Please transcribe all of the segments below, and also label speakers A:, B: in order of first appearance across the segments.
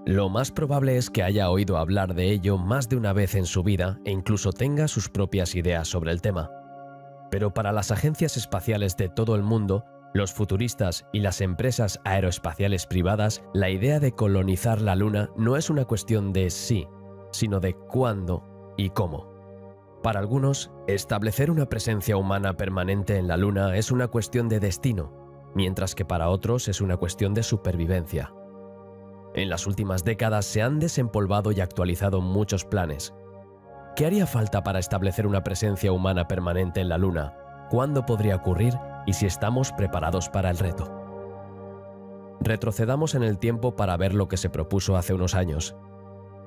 A: Lo más probable es que haya oído hablar de ello más de una vez en su vida e incluso tenga sus propias ideas sobre el tema. Pero para las agencias espaciales de todo el mundo, los futuristas y las empresas aeroespaciales privadas, la idea de colonizar la Luna no es una cuestión de sí, sino de cuándo y cómo. Para algunos, establecer una presencia humana permanente en la Luna es una cuestión de destino, mientras que para otros es una cuestión de supervivencia. En las últimas décadas se han desempolvado y actualizado muchos planes. ¿Qué haría falta para establecer una presencia humana permanente en la Luna? ¿Cuándo podría ocurrir? Y si estamos preparados para el reto. Retrocedamos en el tiempo para ver lo que se propuso hace unos años.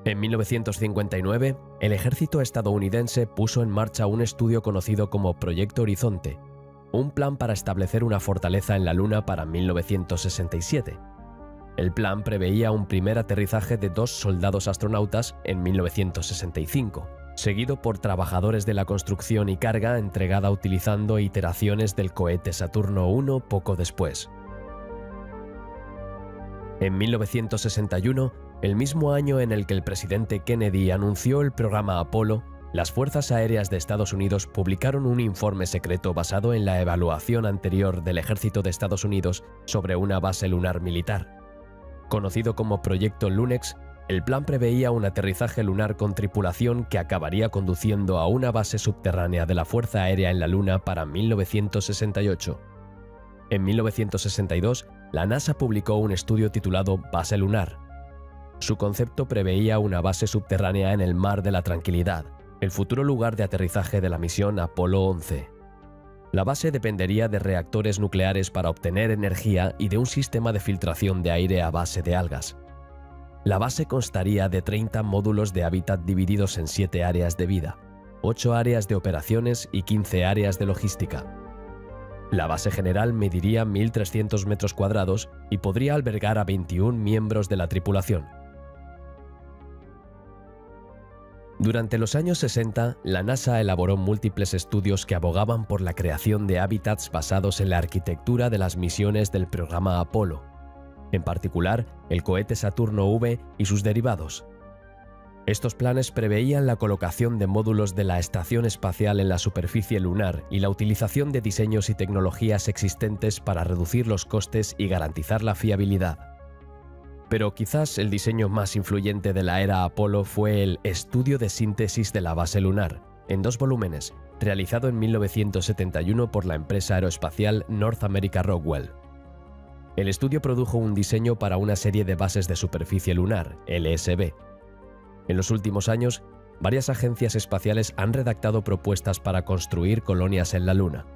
A: En 1959, el ejército estadounidense puso en marcha un estudio conocido como Proyecto Horizonte, un plan para establecer una fortaleza en la Luna para 1967. El plan preveía un primer aterrizaje de 2 soldados astronautas en 1965, seguido por trabajadores de la construcción y carga entregada utilizando iteraciones del cohete Saturno 1 poco después. En 1961, el mismo año en el que el presidente Kennedy anunció el programa Apolo, las Fuerzas Aéreas de Estados Unidos publicaron un informe secreto basado en la evaluación anterior del Ejército de Estados Unidos sobre una base lunar militar. Conocido como Proyecto Lunex, el plan preveía un aterrizaje lunar con tripulación que acabaría conduciendo a una base subterránea de la Fuerza Aérea en la Luna para 1968. En 1962, la NASA publicó un estudio titulado Base Lunar. Su concepto preveía una base subterránea en el Mar de la Tranquilidad, el futuro lugar de aterrizaje de la misión Apolo 11. La base dependería de reactores nucleares para obtener energía y de un sistema de filtración de aire a base de algas. La base constaría de 30 módulos de hábitat divididos en 7 áreas de vida, 8 áreas de operaciones y 15 áreas de logística. La base general mediría 1.300 metros cuadrados y podría albergar a 21 miembros de la tripulación. Durante los años 60, la NASA elaboró múltiples estudios que abogaban por la creación de hábitats basados en la arquitectura de las misiones del programa Apolo, en particular el cohete Saturno V y sus derivados. Estos planes preveían la colocación de módulos de la estación espacial en la superficie lunar y la utilización de diseños y tecnologías existentes para reducir los costes y garantizar la fiabilidad. Pero quizás el diseño más influyente de la era Apolo fue el Estudio de síntesis de la base lunar, en 2 volúmenes, realizado en 1971 por la empresa aeroespacial North America Rockwell. El estudio produjo un diseño para una serie de bases de superficie lunar, LSB. En los últimos años, varias agencias espaciales han redactado propuestas para construir colonias en la Luna.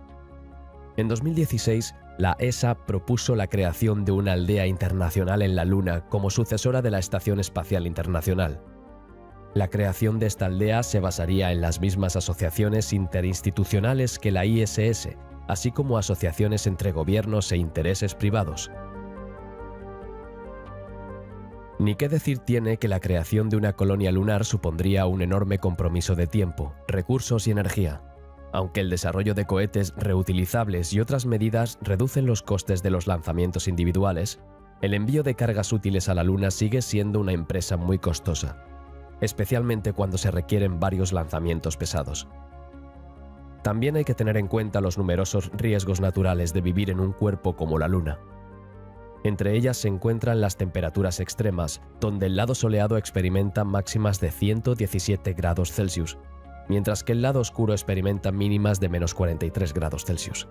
A: En 2016, la ESA propuso la creación de una aldea internacional en la Luna como sucesora de la Estación Espacial Internacional. La creación de esta aldea se basaría en las mismas asociaciones interinstitucionales que la ISS, así como asociaciones entre gobiernos e intereses privados. Ni qué decir tiene que la creación de una colonia lunar supondría un enorme compromiso de tiempo, recursos y energía. Aunque el desarrollo de cohetes reutilizables y otras medidas reducen los costes de los lanzamientos individuales, el envío de cargas útiles a la Luna sigue siendo una empresa muy costosa, especialmente cuando se requieren varios lanzamientos pesados. También hay que tener en cuenta los numerosos riesgos naturales de vivir en un cuerpo como la Luna. Entre ellas se encuentran las temperaturas extremas, donde el lado soleado experimenta máximas de 117 grados Celsius, mientras que el lado oscuro experimenta mínimas de menos 43 grados Celsius.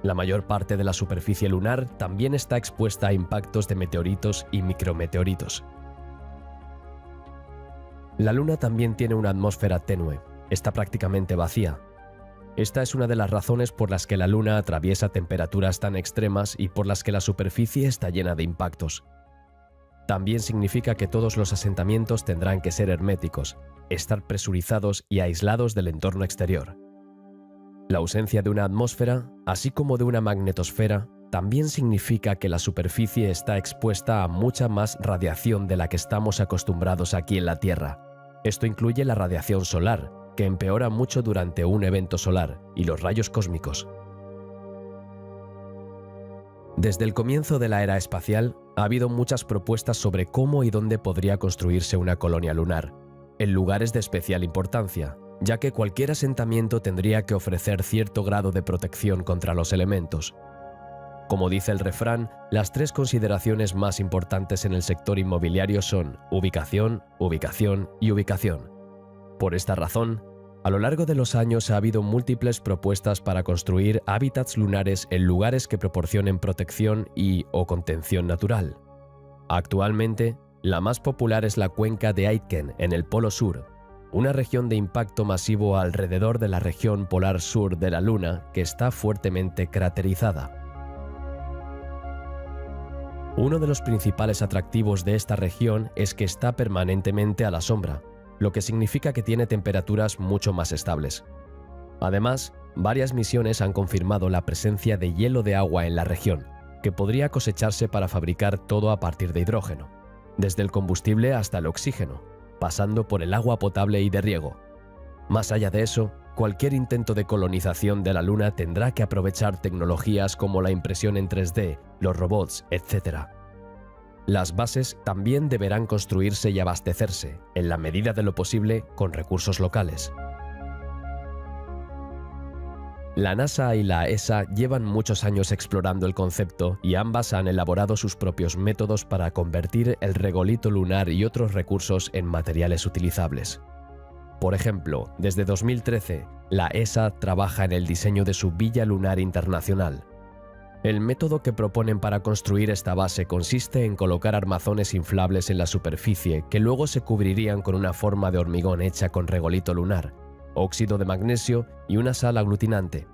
A: La mayor parte de la superficie lunar también está expuesta a impactos de meteoritos y micrometeoritos. La Luna también tiene una atmósfera tenue, está prácticamente vacía. Esta es una de las razones por las que la Luna atraviesa temperaturas tan extremas y por las que la superficie está llena de impactos. También significa que todos los asentamientos tendrán que ser herméticos, estar presurizados y aislados del entorno exterior. La ausencia de una atmósfera, así como de una magnetosfera, también significa que la superficie está expuesta a mucha más radiación de la que estamos acostumbrados aquí en la Tierra. Esto incluye la radiación solar, que empeora mucho durante un evento solar, y los rayos cósmicos. Desde el comienzo de la era espacial, ha habido muchas propuestas sobre cómo y dónde podría construirse una colonia lunar, en lugares de especial importancia, ya que cualquier asentamiento tendría que ofrecer cierto grado de protección contra los elementos. Como dice el refrán, las tres consideraciones más importantes en el sector inmobiliario son ubicación, ubicación y ubicación. Por esta razón, a lo largo de los años ha habido múltiples propuestas para construir hábitats lunares en lugares que proporcionen protección o contención natural. Actualmente, la más popular es la cuenca de Aitken en el Polo Sur, una región de impacto masivo alrededor de la región polar sur de la Luna que está fuertemente craterizada. Uno de los principales atractivos de esta región es que está permanentemente a la sombra, lo que significa que tiene temperaturas mucho más estables. Además, varias misiones han confirmado la presencia de hielo de agua en la región, que podría cosecharse para fabricar todo a partir de hidrógeno, desde el combustible hasta el oxígeno, pasando por el agua potable y de riego. Más allá de eso, cualquier intento de colonización de la Luna tendrá que aprovechar tecnologías como la impresión en 3D, los robots, etc. Las bases también deberán construirse y abastecerse, en la medida de lo posible, con recursos locales. La NASA y la ESA llevan muchos años explorando el concepto y ambas han elaborado sus propios métodos para convertir el regolito lunar y otros recursos en materiales utilizables. Por ejemplo, desde 2013, la ESA trabaja en el diseño de su Villa Lunar Internacional. El método que proponen para construir esta base consiste en colocar armazones inflables en la superficie que luego se cubrirían con una forma de hormigón hecha con regolito lunar, óxido de magnesio y una sal aglutinante.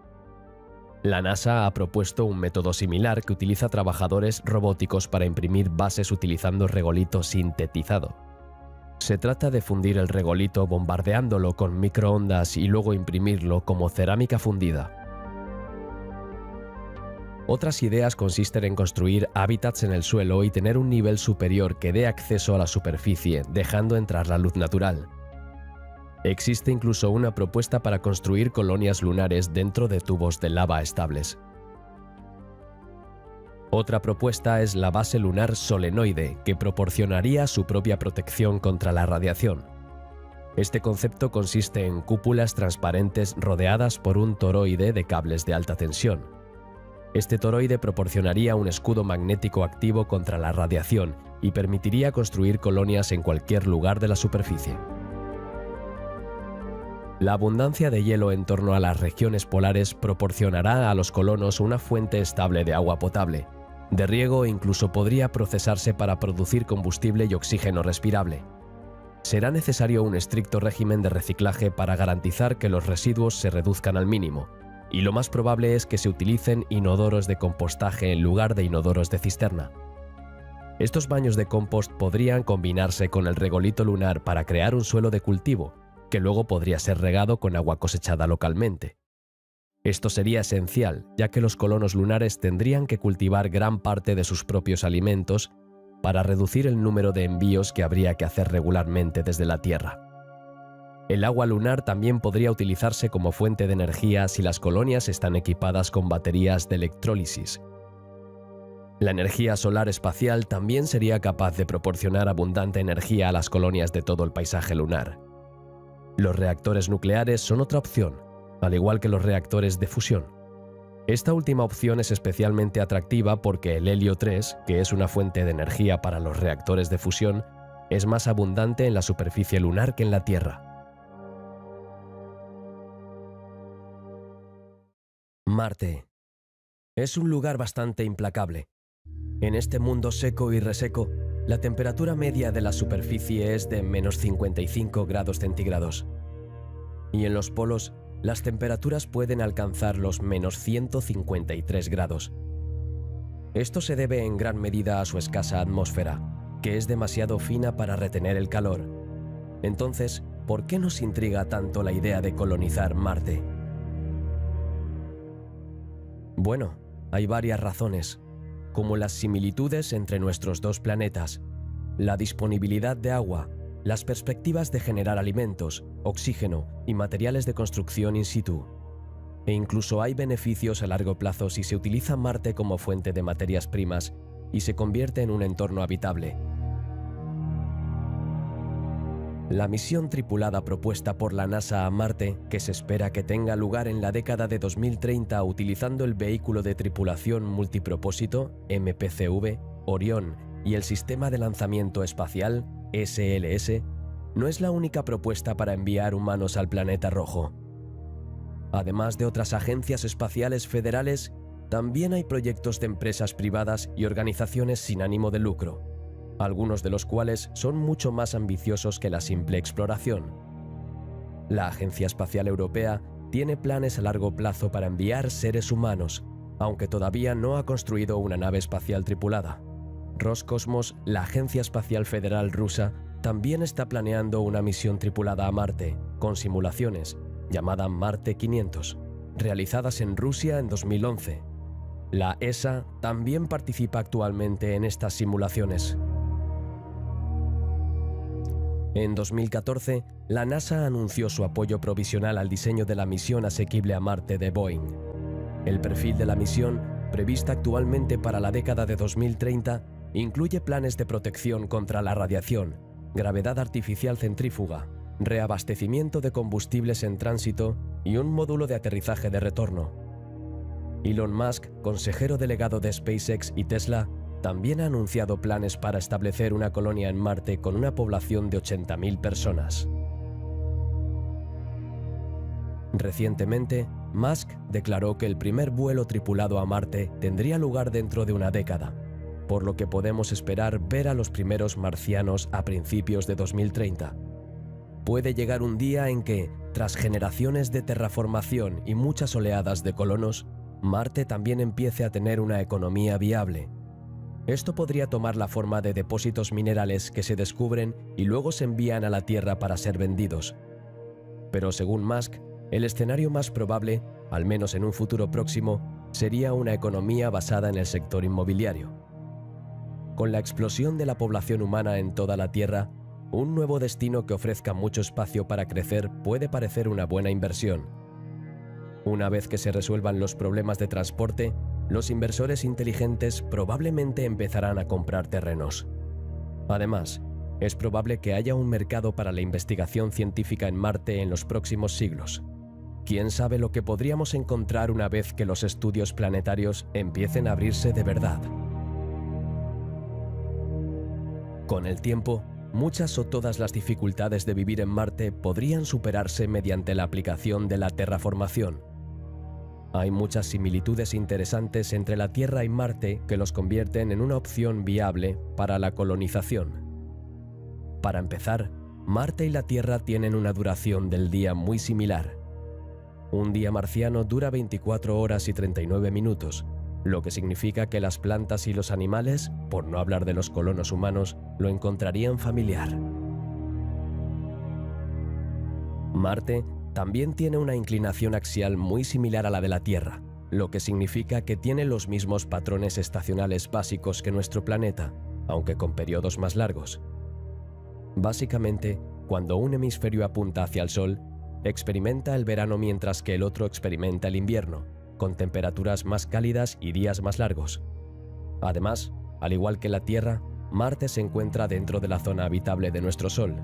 A: La NASA ha propuesto un método similar que utiliza trabajadores robóticos para imprimir bases utilizando regolito sintetizado. Se trata de fundir el regolito bombardeándolo con microondas y luego imprimirlo como cerámica fundida. Otras ideas consisten en construir hábitats en el suelo y tener un nivel superior que dé acceso a la superficie, dejando entrar la luz natural. Existe incluso una propuesta para construir colonias lunares dentro de tubos de lava estables. Otra propuesta es la base lunar solenoide, que proporcionaría su propia protección contra la radiación. Este concepto consiste en cúpulas transparentes rodeadas por un toroide de cables de alta tensión. Este toroide proporcionaría un escudo magnético activo contra la radiación y permitiría construir colonias en cualquier lugar de la superficie. La abundancia de hielo en torno a las regiones polares proporcionará a los colonos una fuente estable de agua potable, de riego e incluso podría procesarse para producir combustible y oxígeno respirable. Será necesario un estricto régimen de reciclaje para garantizar que los residuos se reduzcan al mínimo, y lo más probable es que se utilicen inodoros de compostaje en lugar de inodoros de cisterna. Estos baños de compost podrían combinarse con el regolito lunar para crear un suelo de cultivo, que luego podría ser regado con agua cosechada localmente. Esto sería esencial, ya que los colonos lunares tendrían que cultivar gran parte de sus propios alimentos para reducir el número de envíos que habría que hacer regularmente desde la Tierra. El agua lunar también podría utilizarse como fuente de energía si las colonias están equipadas con baterías de electrólisis. La energía solar espacial también sería capaz de proporcionar abundante energía a las colonias de todo el paisaje lunar. Los reactores nucleares son otra opción, al igual que los reactores de fusión. Esta última opción es especialmente atractiva porque el helio 3, que es una fuente de energía para los reactores de fusión, es más abundante en la superficie lunar que en la Tierra. Marte. Es un lugar bastante implacable. En este mundo seco y reseco, la temperatura media de la superficie es de menos 55 grados centígrados. Y en los polos, las temperaturas pueden alcanzar los menos 153 grados. Esto se debe en gran medida a su escasa atmósfera, que es demasiado fina para retener el calor. Entonces, ¿por qué nos intriga tanto la idea de colonizar Marte? Bueno, hay varias razones, como las similitudes entre nuestros dos planetas, la disponibilidad de agua, las perspectivas de generar alimentos, oxígeno y materiales de construcción in situ. E incluso hay beneficios a largo plazo si se utiliza Marte como fuente de materias primas y se convierte en un entorno habitable. La misión tripulada propuesta por la NASA a Marte, que se espera que tenga lugar en la década de 2030 utilizando el vehículo de tripulación multipropósito MPCV, Orión y el sistema de lanzamiento espacial SLS, no es la única propuesta para enviar humanos al planeta rojo. Además de otras agencias espaciales federales, también hay proyectos de empresas privadas y organizaciones sin ánimo de lucro, algunos de los cuales son mucho más ambiciosos que la simple exploración. La Agencia Espacial Europea tiene planes a largo plazo para enviar seres humanos, aunque todavía no ha construido una nave espacial tripulada. Roscosmos, la Agencia Espacial Federal rusa, también está planeando una misión tripulada a Marte, con simulaciones, llamada Marte 500, realizadas en Rusia en 2011. La ESA también participa actualmente en estas simulaciones. En 2014, la NASA anunció su apoyo provisional al diseño de la misión asequible a Marte de Boeing. El perfil de la misión, prevista actualmente para la década de 2030, incluye planes de protección contra la radiación, gravedad artificial centrífuga, reabastecimiento de combustibles en tránsito y un módulo de aterrizaje de retorno. Elon Musk, consejero delegado de SpaceX y Tesla, también ha anunciado planes para establecer una colonia en Marte con una población de 80.000 personas. Recientemente, Musk declaró que el primer vuelo tripulado a Marte tendría lugar dentro de una década, por lo que podemos esperar ver a los primeros marcianos a principios de 2030. Puede llegar un día en que, tras generaciones de terraformación y muchas oleadas de colonos, Marte también empiece a tener una economía viable. Esto podría tomar la forma de depósitos minerales que se descubren y luego se envían a la Tierra para ser vendidos. Pero según Musk, el escenario más probable, al menos en un futuro próximo, sería una economía basada en el sector inmobiliario. Con la explosión de la población humana en toda la Tierra, un nuevo destino que ofrezca mucho espacio para crecer puede parecer una buena inversión. Una vez que se resuelvan los problemas de transporte, los inversores inteligentes probablemente empezarán a comprar terrenos. Además, es probable que haya un mercado para la investigación científica en Marte en los próximos siglos. ¿Quién sabe lo que podríamos encontrar una vez que los estudios planetarios empiecen a abrirse de verdad? Con el tiempo, muchas o todas las dificultades de vivir en Marte podrían superarse mediante la aplicación de la terraformación. Hay muchas similitudes interesantes entre la Tierra y Marte que los convierten en una opción viable para la colonización. Para empezar, Marte y la Tierra tienen una duración del día muy similar. Un día marciano dura 24 horas y 39 minutos, lo que significa que las plantas y los animales, por no hablar de los colonos humanos, lo encontrarían familiar. Marte también tiene una inclinación axial muy similar a la de la Tierra, lo que significa que tiene los mismos patrones estacionales básicos que nuestro planeta, aunque con periodos más largos. Básicamente, cuando un hemisferio apunta hacia el Sol, experimenta el verano mientras que el otro experimenta el invierno, con temperaturas más cálidas y días más largos. Además, al igual que la Tierra, Marte se encuentra dentro de la zona habitable de nuestro Sol,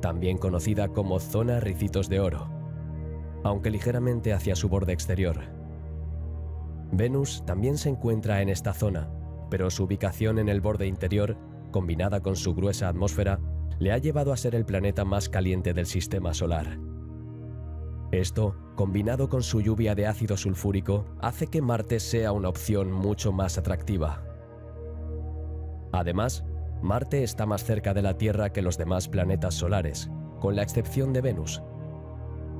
A: también conocida como zona Ricitos de Oro, aunque ligeramente hacia su borde exterior. Venus también se encuentra en esta zona, pero su ubicación en el borde interior, combinada con su gruesa atmósfera, le ha llevado a ser el planeta más caliente del sistema solar. Esto, combinado con su lluvia de ácido sulfúrico, hace que Marte sea una opción mucho más atractiva. Además, Marte está más cerca de la Tierra que los demás planetas solares, con la excepción de Venus.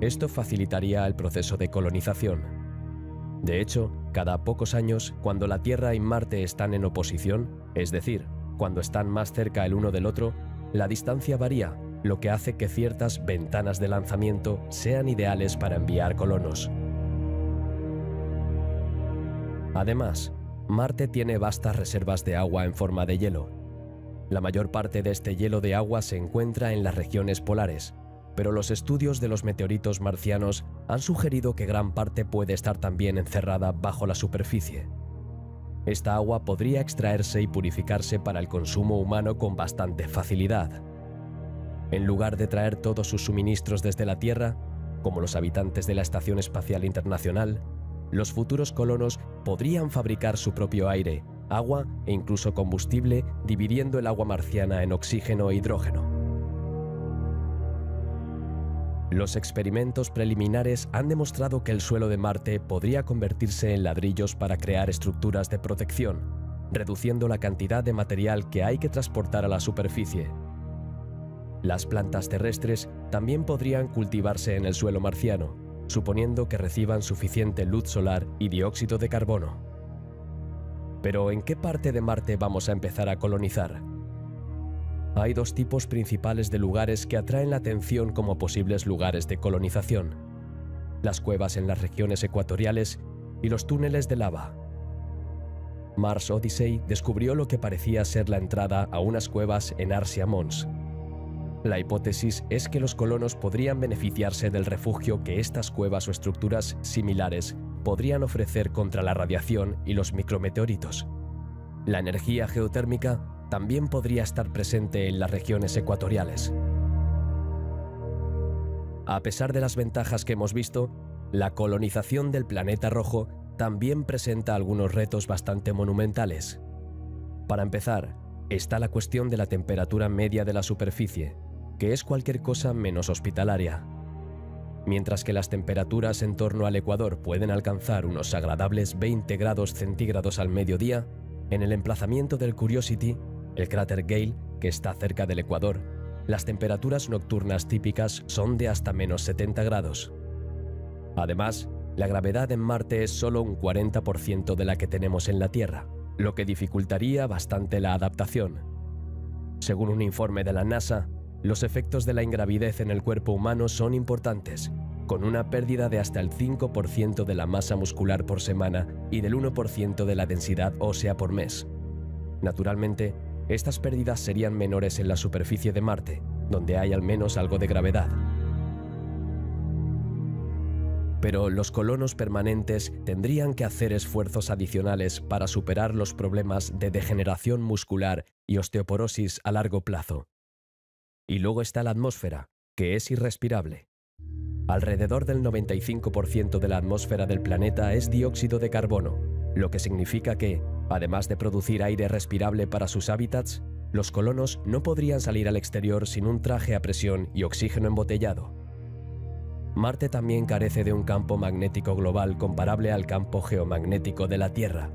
A: Esto facilitaría el proceso de colonización. De hecho, cada pocos años, cuando la Tierra y Marte están en oposición, es decir, cuando están más cerca el uno del otro, la distancia varía, lo que hace que ciertas ventanas de lanzamiento sean ideales para enviar colonos. Además, Marte tiene vastas reservas de agua en forma de hielo. La mayor parte de este hielo de agua se encuentra en las regiones polares, pero los estudios de los meteoritos marcianos han sugerido que gran parte puede estar también encerrada bajo la superficie. Esta agua podría extraerse y purificarse para el consumo humano con bastante facilidad. En lugar de traer todos sus suministros desde la Tierra, como los habitantes de la Estación Espacial Internacional, los futuros colonos podrían fabricar su propio aire, agua e incluso combustible, dividiendo el agua marciana en oxígeno e hidrógeno. Los experimentos preliminares han demostrado que el suelo de Marte podría convertirse en ladrillos para crear estructuras de protección, reduciendo la cantidad de material que hay que transportar a la superficie. Las plantas terrestres también podrían cultivarse en el suelo marciano, suponiendo que reciban suficiente luz solar y dióxido de carbono. Pero, ¿en qué parte de Marte vamos a empezar a colonizar? Hay dos tipos principales de lugares que atraen la atención como posibles lugares de colonización: las cuevas en las regiones ecuatoriales y los túneles de lava. Mars Odyssey descubrió lo que parecía ser la entrada a unas cuevas en Arsia Mons. La hipótesis es que los colonos podrían beneficiarse del refugio que estas cuevas o estructuras similares podrían ofrecer contra la radiación y los micrometeoritos. La energía geotérmica también podría estar presente en las regiones ecuatoriales. A pesar de las ventajas que hemos visto, la colonización del planeta rojo también presenta algunos retos bastante monumentales. Para empezar, está la cuestión de la temperatura media de la superficie, que es cualquier cosa menos hospitalaria. Mientras que las temperaturas en torno al Ecuador pueden alcanzar unos agradables 20 grados centígrados al mediodía, en el emplazamiento del Curiosity, el cráter Gale, que está cerca del Ecuador, las temperaturas nocturnas típicas son de hasta menos 70 grados. Además, la gravedad en Marte es solo un 40% de la que tenemos en la Tierra, lo que dificultaría bastante la adaptación. Según un informe de la NASA, los efectos de la ingravidez en el cuerpo humano son importantes, con una pérdida de hasta el 5% de la masa muscular por semana y del 1% de la densidad ósea por mes. Naturalmente, estas pérdidas serían menores en la superficie de Marte, donde hay al menos algo de gravedad. Pero los colonos permanentes tendrían que hacer esfuerzos adicionales para superar los problemas de degeneración muscular y osteoporosis a largo plazo. Y luego está la atmósfera, que es irrespirable. Alrededor del 95% de la atmósfera del planeta es dióxido de carbono, lo que significa que, además de producir aire respirable para sus hábitats, los colonos no podrían salir al exterior sin un traje a presión y oxígeno embotellado. Marte también carece de un campo magnético global comparable al campo geomagnético de la Tierra.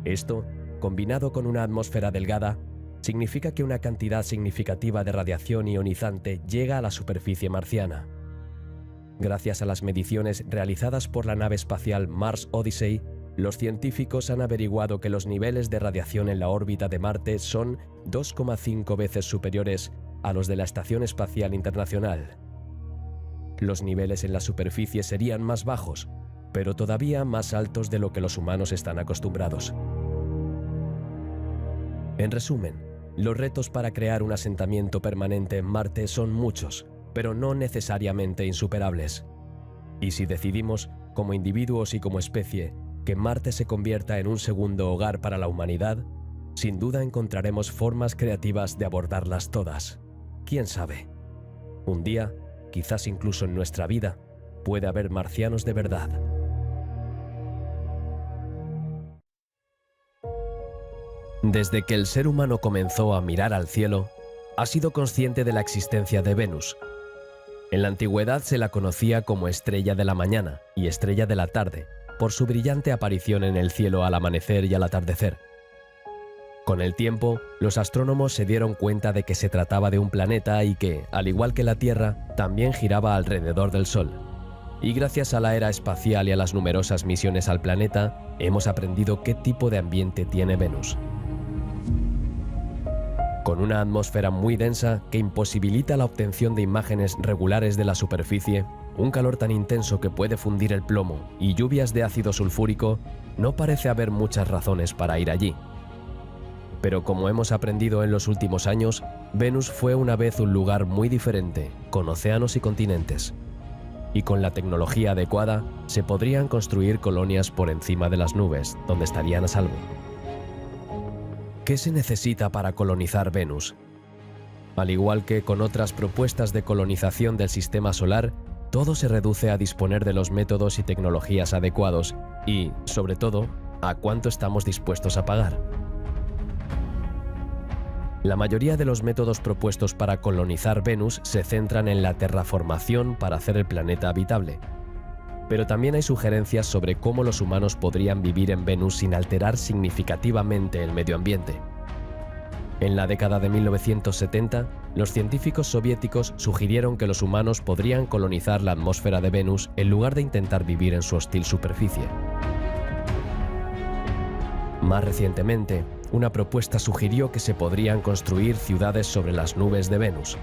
A: Esto, combinado con una atmósfera delgada, significa que una cantidad significativa de radiación ionizante llega a la superficie marciana. Gracias a las mediciones realizadas por la nave espacial Mars Odyssey, los científicos han averiguado que los niveles de radiación en la órbita de Marte son 2,5 veces superiores a los de la Estación Espacial Internacional. Los niveles en la superficie serían más bajos, pero todavía más altos de lo que los humanos están acostumbrados. En resumen, los retos para crear un asentamiento permanente en Marte son muchos, pero no necesariamente insuperables. Y si decidimos, como individuos y como especie, que Marte se convierta en un segundo hogar para la humanidad, sin duda encontraremos formas creativas de abordarlas todas. ¿Quién sabe? Un día, quizás incluso en nuestra vida, puede haber marcianos de verdad. Desde que el ser humano comenzó a mirar al cielo, ha sido consciente de la existencia de Venus. En la antigüedad se la conocía como estrella de la mañana y estrella de la tarde, por su brillante aparición en el cielo al amanecer y al atardecer. Con el tiempo, los astrónomos se dieron cuenta de que se trataba de un planeta y que, al igual que la Tierra, también giraba alrededor del Sol. Y gracias a la era espacial y a las numerosas misiones al planeta, hemos aprendido qué tipo de ambiente tiene Venus. Con una atmósfera muy densa que imposibilita la obtención de imágenes regulares de la superficie, un calor tan intenso que puede fundir el plomo y lluvias de ácido sulfúrico, no parece haber muchas razones para ir allí. Pero como hemos aprendido en los últimos años, Venus fue una vez un lugar muy diferente, con océanos y continentes. Y con la tecnología adecuada, se podrían construir colonias por encima de las nubes, donde estarían a salvo. ¿Qué se necesita para colonizar Venus? Al igual que con otras propuestas de colonización del sistema solar, todo se reduce a disponer de los métodos y tecnologías adecuados y, sobre todo, a cuánto estamos dispuestos a pagar. La mayoría de los métodos propuestos para colonizar Venus se centran en la terraformación para hacer el planeta habitable. Pero también hay sugerencias sobre cómo los humanos podrían vivir en Venus sin alterar significativamente el medio ambiente. En la década de 1970, los científicos soviéticos sugirieron que los humanos podrían colonizar la atmósfera de Venus en lugar de intentar vivir en su hostil superficie. Más recientemente, una propuesta sugirió que se podrían construir ciudades sobre las nubes de Venus.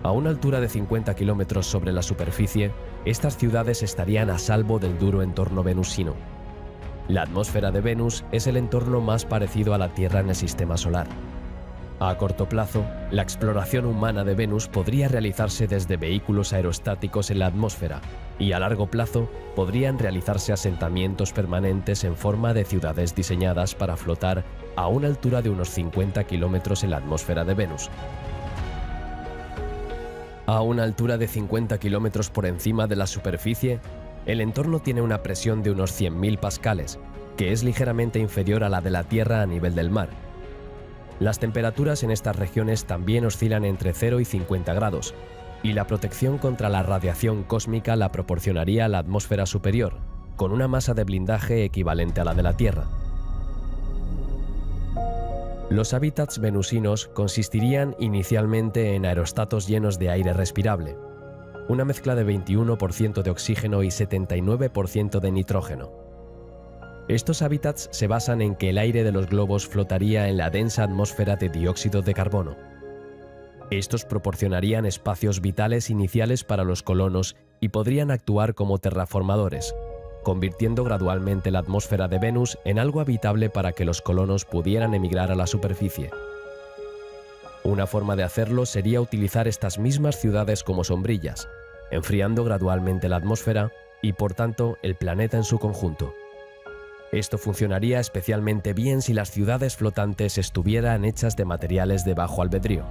A: A una altura de 50 kilómetros sobre la superficie, estas ciudades estarían a salvo del duro entorno venusino. La atmósfera de Venus es el entorno más parecido a la Tierra en el sistema solar. A corto plazo, la exploración humana de Venus podría realizarse desde vehículos aerostáticos en la atmósfera, y a largo plazo podrían realizarse asentamientos permanentes en forma de ciudades diseñadas para flotar a una altura de unos 50 kilómetros en la atmósfera de Venus. A una altura de 50 kilómetros por encima de la superficie, el entorno tiene una presión de unos 100.000 pascales, que es ligeramente inferior a la de la Tierra a nivel del mar. Las temperaturas en estas regiones también oscilan entre 0 y 50 grados, y la protección contra la radiación cósmica la proporcionaría la atmósfera superior, con una masa de blindaje equivalente a la de la Tierra. Los hábitats venusinos consistirían inicialmente en aerostatos llenos de aire respirable, una mezcla de 21% de oxígeno y 79% de nitrógeno. Estos hábitats se basan en que el aire de los globos flotaría en la densa atmósfera de dióxido de carbono. Estos proporcionarían espacios vitales iniciales para los colonos y podrían actuar como terraformadores, convirtiendo gradualmente la atmósfera de Venus en algo habitable para que los colonos pudieran emigrar a la superficie. Una forma de hacerlo sería utilizar estas mismas ciudades como sombrillas, enfriando gradualmente la atmósfera y, por tanto, el planeta en su conjunto. Esto funcionaría especialmente bien si las ciudades flotantes estuvieran hechas de materiales de bajo albedrío.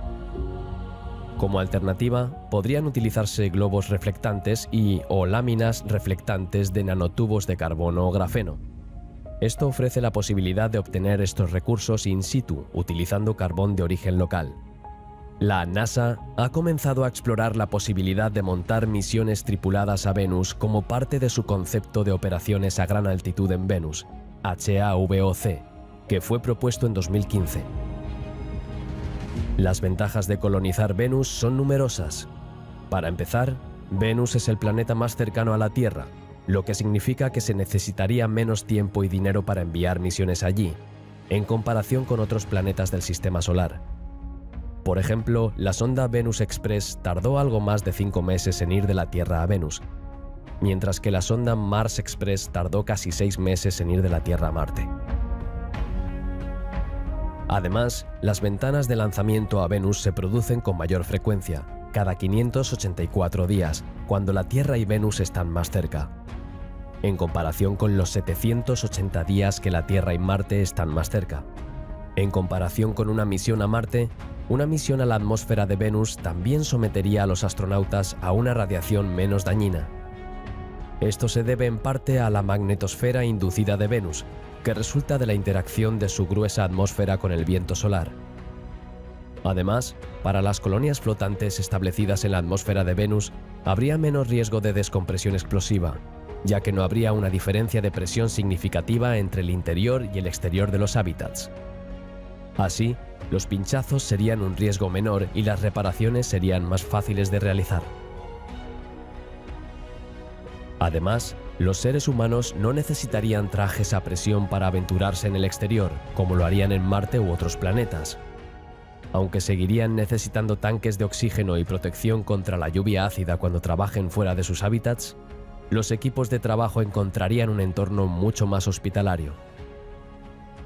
A: Como alternativa, podrían utilizarse globos reflectantes o láminas reflectantes de nanotubos de carbono o grafeno. Esto ofrece la posibilidad de obtener estos recursos in situ, utilizando carbón de origen local. La NASA ha comenzado a explorar la posibilidad de montar misiones tripuladas a Venus como parte de su concepto de operaciones a gran altitud en Venus, HAVOC, que fue propuesto en 2015. Las ventajas de colonizar Venus son numerosas. Para empezar, Venus es el planeta más cercano a la Tierra, lo que significa que se necesitaría menos tiempo y dinero para enviar misiones allí, en comparación con otros planetas del sistema solar. Por ejemplo, la sonda Venus Express tardó algo más de 5 meses en ir de la Tierra a Venus, mientras que la sonda Mars Express tardó casi 6 meses en ir de la Tierra a Marte. Además, las ventanas de lanzamiento a Venus se producen con mayor frecuencia, cada 584 días, cuando la Tierra y Venus están más cerca, en comparación con los 780 días que la Tierra y Marte están más cerca. En comparación con una misión a Marte, una misión a la atmósfera de Venus también sometería a los astronautas a una radiación menos dañina. Esto se debe en parte a la magnetosfera inducida de Venus, que resulta de la interacción de su gruesa atmósfera con el viento solar. Además, para las colonias flotantes establecidas en la atmósfera de Venus, habría menos riesgo de descompresión explosiva, ya que no habría una diferencia de presión significativa entre el interior y el exterior de los hábitats. Así, los pinchazos serían un riesgo menor y las reparaciones serían más fáciles de realizar. Además, los seres humanos no necesitarían trajes a presión para aventurarse en el exterior, como lo harían en Marte u otros planetas. Aunque seguirían necesitando tanques de oxígeno y protección contra la lluvia ácida cuando trabajen fuera de sus hábitats, los equipos de trabajo encontrarían un entorno mucho más hospitalario.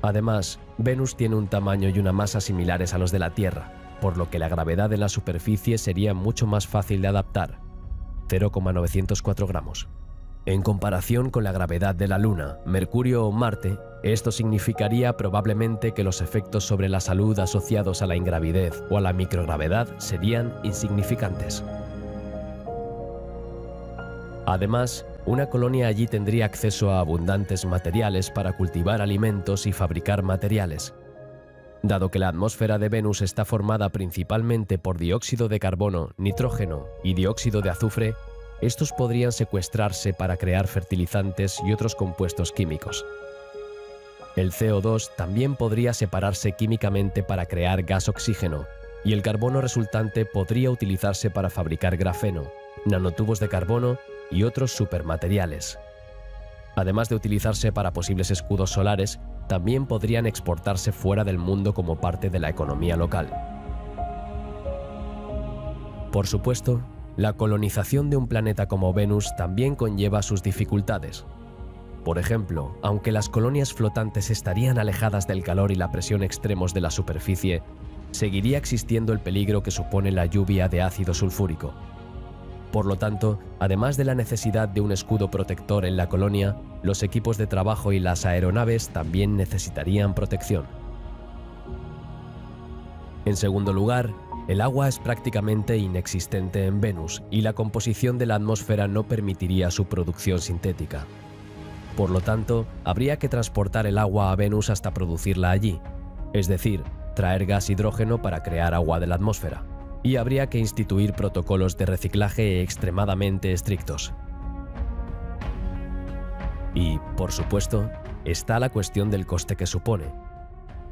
A: Además, Venus tiene un tamaño y una masa similares a los de la Tierra, por lo que la gravedad en la superficie sería mucho más fácil de adaptar, 0,904 gramos. En comparación con la gravedad de la Luna, Mercurio o Marte, esto significaría probablemente que los efectos sobre la salud asociados a la ingravidez o a la microgravedad serían insignificantes. Además, una colonia allí tendría acceso a abundantes materiales para cultivar alimentos y fabricar materiales. Dado que la atmósfera de Venus está formada principalmente por dióxido de carbono, nitrógeno y dióxido de azufre, estos podrían secuestrarse para crear fertilizantes y otros compuestos químicos. El CO2 también podría separarse químicamente para crear gas oxígeno, y el carbono resultante podría utilizarse para fabricar grafeno, nanotubos de carbono y otros supermateriales. Además de utilizarse para posibles escudos solares, también podrían exportarse fuera del mundo como parte de la economía local. Por supuesto, la colonización de un planeta como Venus también conlleva sus dificultades. Por ejemplo, aunque las colonias flotantes estarían alejadas del calor y la presión extremos de la superficie, seguiría existiendo el peligro que supone la lluvia de ácido sulfúrico. Por lo tanto, además de la necesidad de un escudo protector en la colonia, los equipos de trabajo y las aeronaves también necesitarían protección. En segundo lugar, el agua es prácticamente inexistente en Venus y la composición de la atmósfera no permitiría su producción sintética. Por lo tanto, habría que transportar el agua a Venus hasta producirla allí, es decir, traer gas hidrógeno para crear agua de la atmósfera, y habría que instituir protocolos de reciclaje extremadamente estrictos. Y, por supuesto, está la cuestión del coste que supone.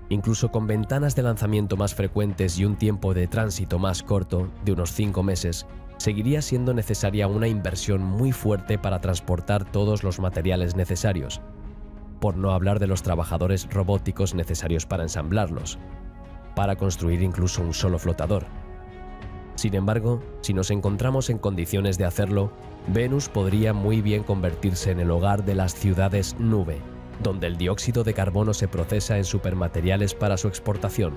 A: Incluso con ventanas de lanzamiento más frecuentes y un tiempo de tránsito más corto, de unos 5 meses, seguiría siendo necesaria una inversión muy fuerte para transportar todos los materiales necesarios, por no hablar de los trabajadores robóticos necesarios para ensamblarlos, para construir incluso un solo flotador. Sin embargo, si nos encontramos en condiciones de hacerlo, Venus podría muy bien convertirse en el hogar de las ciudades nube, donde el dióxido de carbono se procesa en supermateriales para su exportación.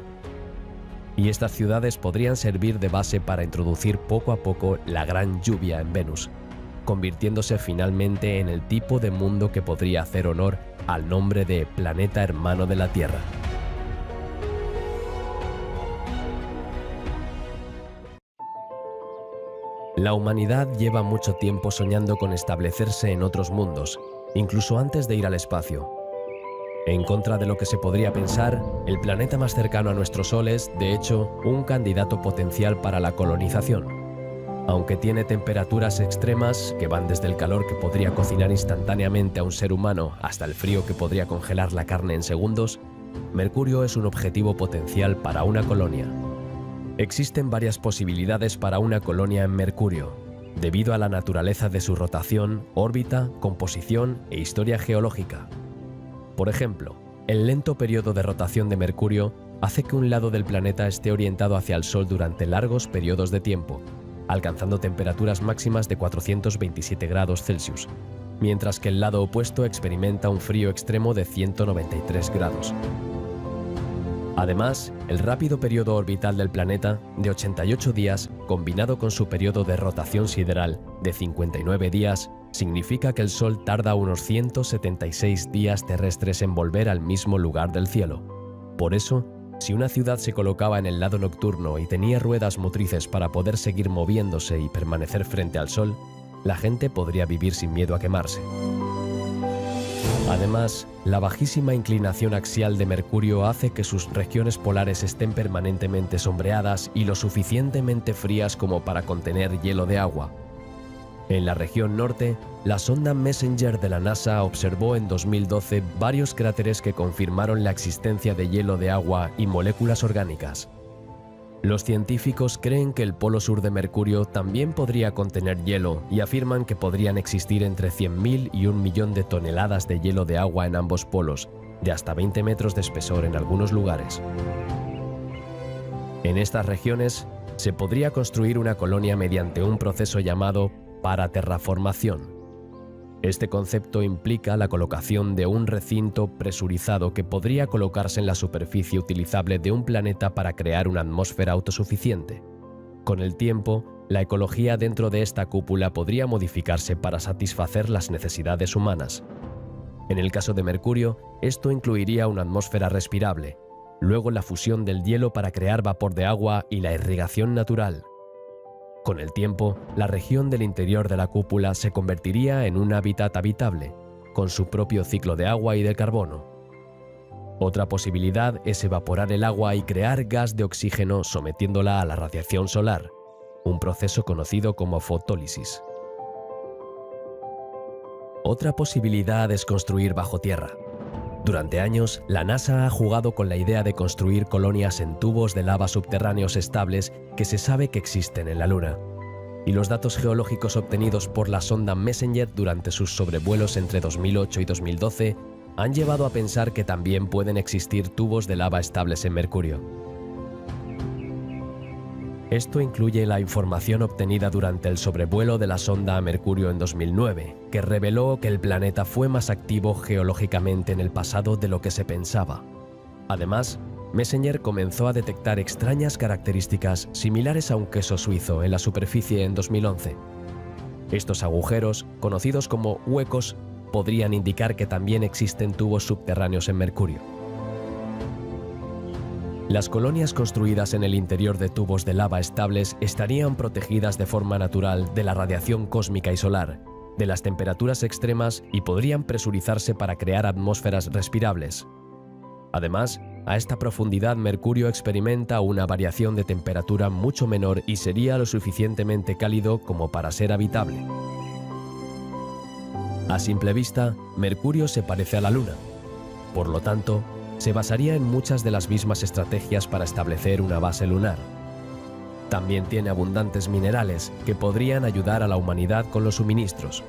A: Y estas ciudades podrían servir de base para introducir poco a poco la gran lluvia en Venus, convirtiéndose finalmente en el tipo de mundo que podría hacer honor al nombre de planeta hermano de la Tierra. La humanidad lleva mucho tiempo soñando con establecerse en otros mundos, incluso antes de ir al espacio. En contra de lo que se podría pensar, el planeta más cercano a nuestro Sol es, de hecho, un candidato potencial para la colonización. Aunque tiene temperaturas extremas que van desde el calor que podría cocinar instantáneamente a un ser humano hasta el frío que podría congelar la carne en segundos, Mercurio es un objetivo potencial para una colonia. Existen varias posibilidades para una colonia en Mercurio, debido a la naturaleza de su rotación, órbita, composición e historia geológica. Por ejemplo, el lento periodo de rotación de Mercurio hace que un lado del planeta esté orientado hacia el Sol durante largos periodos de tiempo, alcanzando temperaturas máximas de 427 grados Celsius, mientras que el lado opuesto experimenta un frío extremo de 193 grados. Además, el rápido periodo orbital del planeta, de 88 días, combinado con su periodo de rotación sideral, de 59 días, significa que el Sol tarda unos 176 días terrestres en volver al mismo lugar del cielo. Por eso, si una ciudad se colocaba en el lado nocturno y tenía ruedas motrices para poder seguir moviéndose y permanecer frente al Sol, la gente podría vivir sin miedo a quemarse. Además, la bajísima inclinación axial de Mercurio hace que sus regiones polares estén permanentemente sombreadas y lo suficientemente frías como para contener hielo de agua. En la región norte, la sonda Messenger de la NASA observó en 2012 varios cráteres que confirmaron la existencia de hielo de agua y moléculas orgánicas. Los científicos creen que el polo sur de Mercurio también podría contener hielo y afirman que podrían existir entre 100.000 y 1 millón de toneladas de hielo de agua en ambos polos, de hasta 20 metros de espesor en algunos lugares. En estas regiones, se podría construir una colonia mediante un proceso llamado paraterraformación. Este concepto implica la colocación de un recinto presurizado que podría colocarse en la superficie utilizable de un planeta para crear una atmósfera autosuficiente. Con el tiempo, la ecología dentro de esta cúpula podría modificarse para satisfacer las necesidades humanas. En el caso de Mercurio, esto incluiría una atmósfera respirable, luego la fusión del hielo para crear vapor de agua y la irrigación natural. Con el tiempo, la región del interior de la cúpula se convertiría en un hábitat habitable, con su propio ciclo de agua y de carbono. Otra posibilidad es evaporar el agua y crear gas de oxígeno sometiéndola a la radiación solar, un proceso conocido como fotólisis. Otra posibilidad es construir bajo tierra. Durante años, la NASA ha jugado con la idea de construir colonias en tubos de lava subterráneos estables que se sabe que existen en la Luna. Y los datos geológicos obtenidos por la sonda Messenger durante sus sobrevuelos entre 2008 y 2012 han llevado a pensar que también pueden existir tubos de lava estables en Mercurio. Esto incluye la información obtenida durante el sobrevuelo de la sonda a Mercurio en 2009, que reveló que el planeta fue más activo geológicamente en el pasado de lo que se pensaba. Además, Messenger comenzó a detectar extrañas características similares a un queso suizo en la superficie en 2011. Estos agujeros, conocidos como huecos, podrían indicar que también existen tubos subterráneos en Mercurio. Las colonias construidas en el interior de tubos de lava estables estarían protegidas de forma natural de la radiación cósmica y solar, de las temperaturas extremas y podrían presurizarse para crear atmósferas respirables. Además, a esta profundidad Mercurio experimenta una variación de temperatura mucho menor y sería lo suficientemente cálido como para ser habitable. A simple vista, Mercurio se parece a la Luna. Por lo tanto, se basaría en muchas de las mismas estrategias para establecer una base lunar. También tiene abundantes minerales que podrían ayudar a la humanidad con los suministros.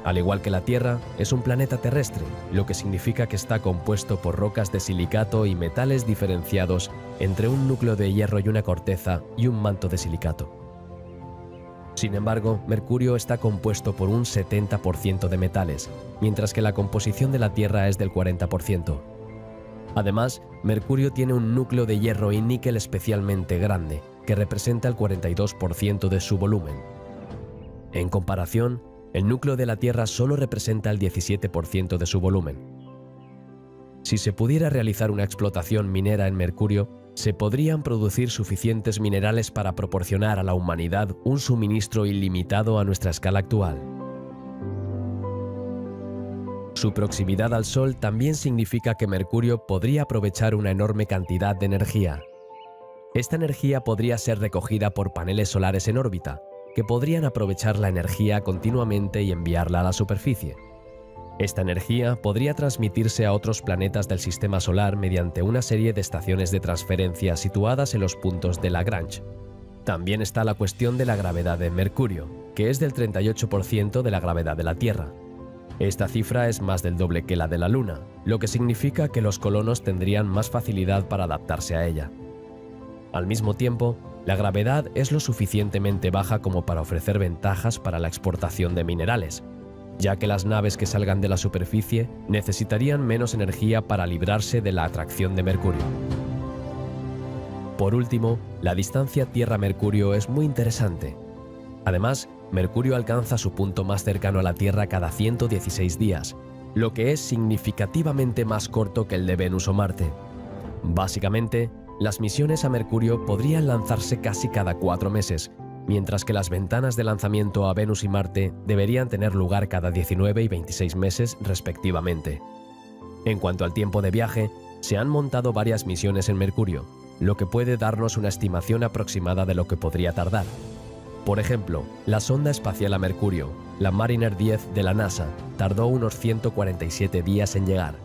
A: Al igual que la Tierra, es un planeta terrestre, lo que significa que está compuesto por rocas de silicato y metales diferenciados entre un núcleo de hierro y una corteza y un manto de silicato. Sin embargo, Mercurio está compuesto por un 70% de metales, mientras que la composición de la Tierra es del 40%. Además, Mercurio tiene un núcleo de hierro y níquel especialmente grande, que representa el 42% de su volumen. En comparación, el núcleo de la Tierra solo representa el 17% de su volumen. Si se pudiera realizar una explotación minera en Mercurio, se podrían producir suficientes minerales para proporcionar a la humanidad un suministro ilimitado a nuestra escala actual. Su proximidad al Sol también significa que Mercurio podría aprovechar una enorme cantidad de energía. Esta energía podría ser recogida por paneles solares en órbita, que podrían aprovechar la energía continuamente y enviarla a la superficie. Esta energía podría transmitirse a otros planetas del sistema solar mediante una serie de estaciones de transferencia situadas en los puntos de Lagrange. También está la cuestión de la gravedad de Mercurio, que es del 38% de la gravedad de la Tierra. Esta cifra es más del doble que la de la Luna, lo que significa que los colonos tendrían más facilidad para adaptarse a ella. Al mismo tiempo, la gravedad es lo suficientemente baja como para ofrecer ventajas para la exportación de minerales, ya que las naves que salgan de la superficie necesitarían menos energía para librarse de la atracción de Mercurio. Por último, la distancia Tierra-Mercurio es muy interesante. Además, Mercurio alcanza su punto más cercano a la Tierra cada 116 días, lo que es significativamente más corto que el de Venus o Marte. Básicamente, las misiones a Mercurio podrían lanzarse casi cada 4 meses, mientras que las ventanas de lanzamiento a Venus y Marte deberían tener lugar cada 19 y 26 meses respectivamente. En cuanto al tiempo de viaje, se han montado varias misiones en Mercurio, lo que puede darnos una estimación aproximada de lo que podría tardar. Por ejemplo, la sonda espacial a Mercurio, la Mariner 10 de la NASA, tardó unos 147 días en llegar.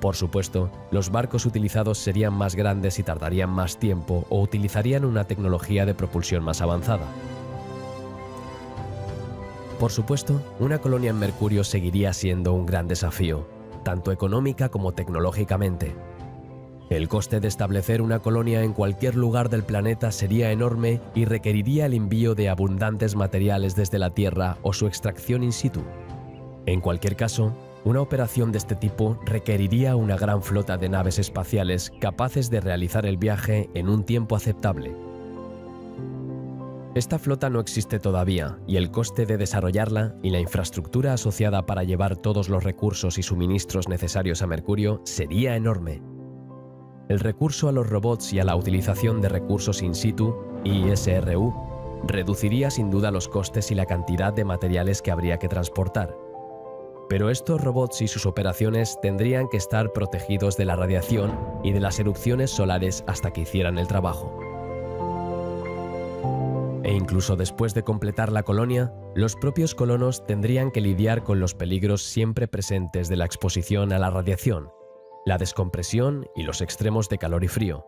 A: Por supuesto, los barcos utilizados serían más grandes y tardarían más tiempo o utilizarían una tecnología de propulsión más avanzada. Por supuesto, una colonia en Mercurio seguiría siendo un gran desafío, tanto económica como tecnológicamente. El coste de establecer una colonia en cualquier lugar del planeta sería enorme y requeriría el envío de abundantes materiales desde la Tierra o su extracción in situ. En cualquier caso, una operación de este tipo requeriría una gran flota de naves espaciales capaces de realizar el viaje en un tiempo aceptable. Esta flota no existe todavía y el coste de desarrollarla y la infraestructura asociada para llevar todos los recursos y suministros necesarios a Mercurio sería enorme. El recurso a los robots y a la utilización de recursos in situ, ISRU, reduciría sin duda los costes y la cantidad de materiales que habría que transportar. Pero estos robots y sus operaciones tendrían que estar protegidos de la radiación y de las erupciones solares hasta que hicieran el trabajo. E incluso después de completar la colonia, los propios colonos tendrían que lidiar con los peligros siempre presentes de la exposición a la radiación, la descompresión y los extremos de calor y frío.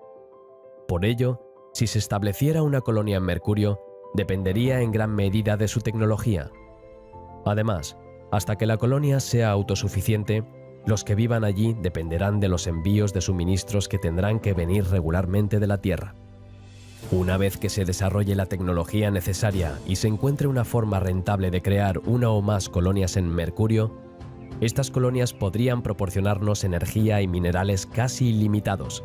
A: Por ello, si se estableciera una colonia en Mercurio, dependería en gran medida de su tecnología. Además, hasta que la colonia sea autosuficiente, los que vivan allí dependerán de los envíos de suministros que tendrán que venir regularmente de la Tierra. Una vez que se desarrolle la tecnología necesaria y se encuentre una forma rentable de crear una o más colonias en Mercurio, estas colonias podrían proporcionarnos energía y minerales casi ilimitados,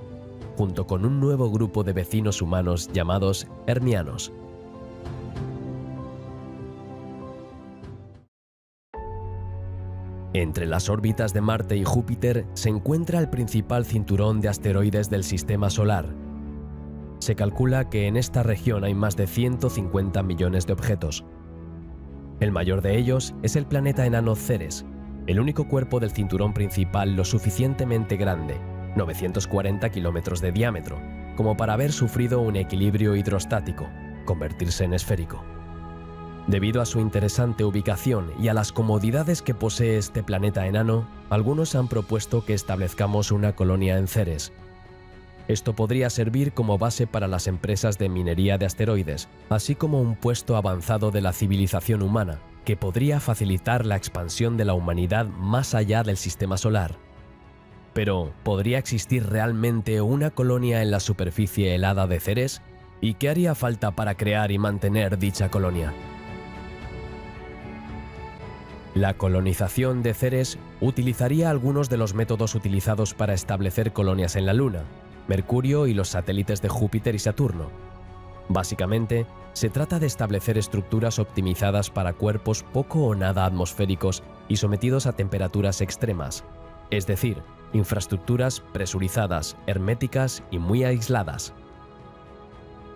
A: junto con un nuevo grupo de vecinos humanos llamados hermianos. Entre las órbitas de Marte y Júpiter se encuentra el principal cinturón de asteroides del Sistema Solar. Se calcula que en esta región hay más de 150 millones de objetos. El mayor de ellos es el planeta enano Ceres, el único cuerpo del cinturón principal lo suficientemente grande, 940 kilómetros de diámetro, como para haber sufrido un equilibrio hidrostático, convertirse en esférico. Debido a su interesante ubicación y a las comodidades que posee este planeta enano, algunos han propuesto que establezcamos una colonia en Ceres. Esto podría servir como base para las empresas de minería de asteroides, así como un puesto avanzado de la civilización humana, que podría facilitar la expansión de la humanidad más allá del Sistema Solar. Pero, ¿podría existir realmente una colonia en la superficie helada de Ceres? ¿Y qué haría falta para crear y mantener dicha colonia? La colonización de Ceres utilizaría algunos de los métodos utilizados para establecer colonias en la Luna, Mercurio y los satélites de Júpiter y Saturno. Básicamente, se trata de establecer estructuras optimizadas para cuerpos poco o nada atmosféricos y sometidos a temperaturas extremas, es decir, infraestructuras presurizadas, herméticas y muy aisladas.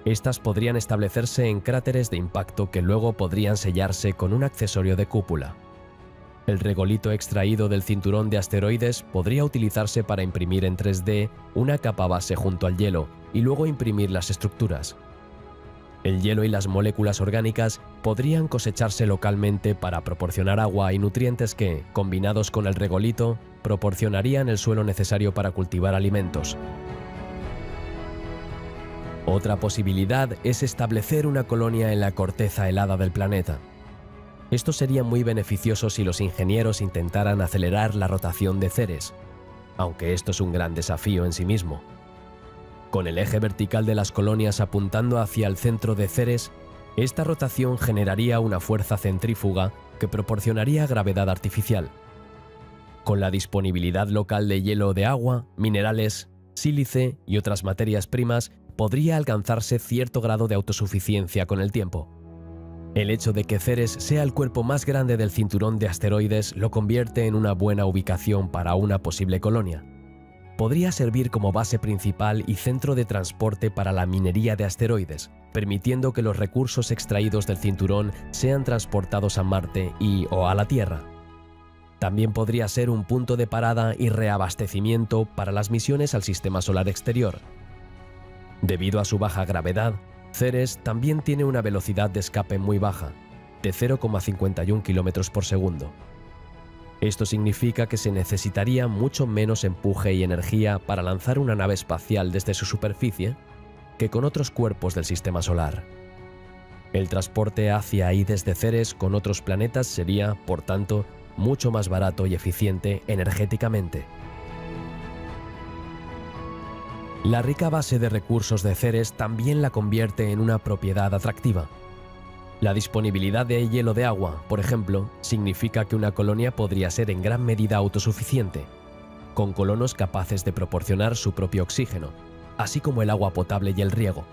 A: Estas podrían establecerse en cráteres de impacto que luego podrían sellarse con un accesorio de cúpula. El regolito extraído del cinturón de asteroides podría utilizarse para imprimir en 3D una capa base junto al hielo y luego imprimir las estructuras. El hielo y las moléculas orgánicas podrían cosecharse localmente para proporcionar agua y nutrientes que, combinados con el regolito, proporcionarían el suelo necesario para cultivar alimentos. Otra posibilidad es establecer una colonia en la corteza helada del planeta. Esto sería muy beneficioso si los ingenieros intentaran acelerar la rotación de Ceres, aunque esto es un gran desafío en sí mismo. Con el eje vertical de las colonias apuntando hacia el centro de Ceres, esta rotación generaría una fuerza centrífuga que proporcionaría gravedad artificial. Con la disponibilidad local de hielo o de agua, minerales, sílice y otras materias primas, podría alcanzarse cierto grado de autosuficiencia con el tiempo. El hecho de que Ceres sea el cuerpo más grande del cinturón de asteroides lo convierte en una buena ubicación para una posible colonia. Podría servir como base principal y centro de transporte para la minería de asteroides, permitiendo que los recursos extraídos del cinturón sean transportados a Marte o a la Tierra. También podría ser un punto de parada y reabastecimiento para las misiones al Sistema Solar exterior. Debido a su baja gravedad, Ceres también tiene una velocidad de escape muy baja, de 0,51 km por segundo. Esto significa que se necesitaría mucho menos empuje y energía para lanzar una nave espacial desde su superficie que con otros cuerpos del Sistema Solar. El transporte hacia y desde Ceres con otros planetas sería, por tanto, mucho más barato y eficiente energéticamente. La rica base de recursos de Ceres también la convierte en una propiedad atractiva. La disponibilidad de hielo de agua, por ejemplo, significa que una colonia podría ser en gran medida autosuficiente, con colonos capaces de proporcionar su propio oxígeno, así como el agua potable y el riego.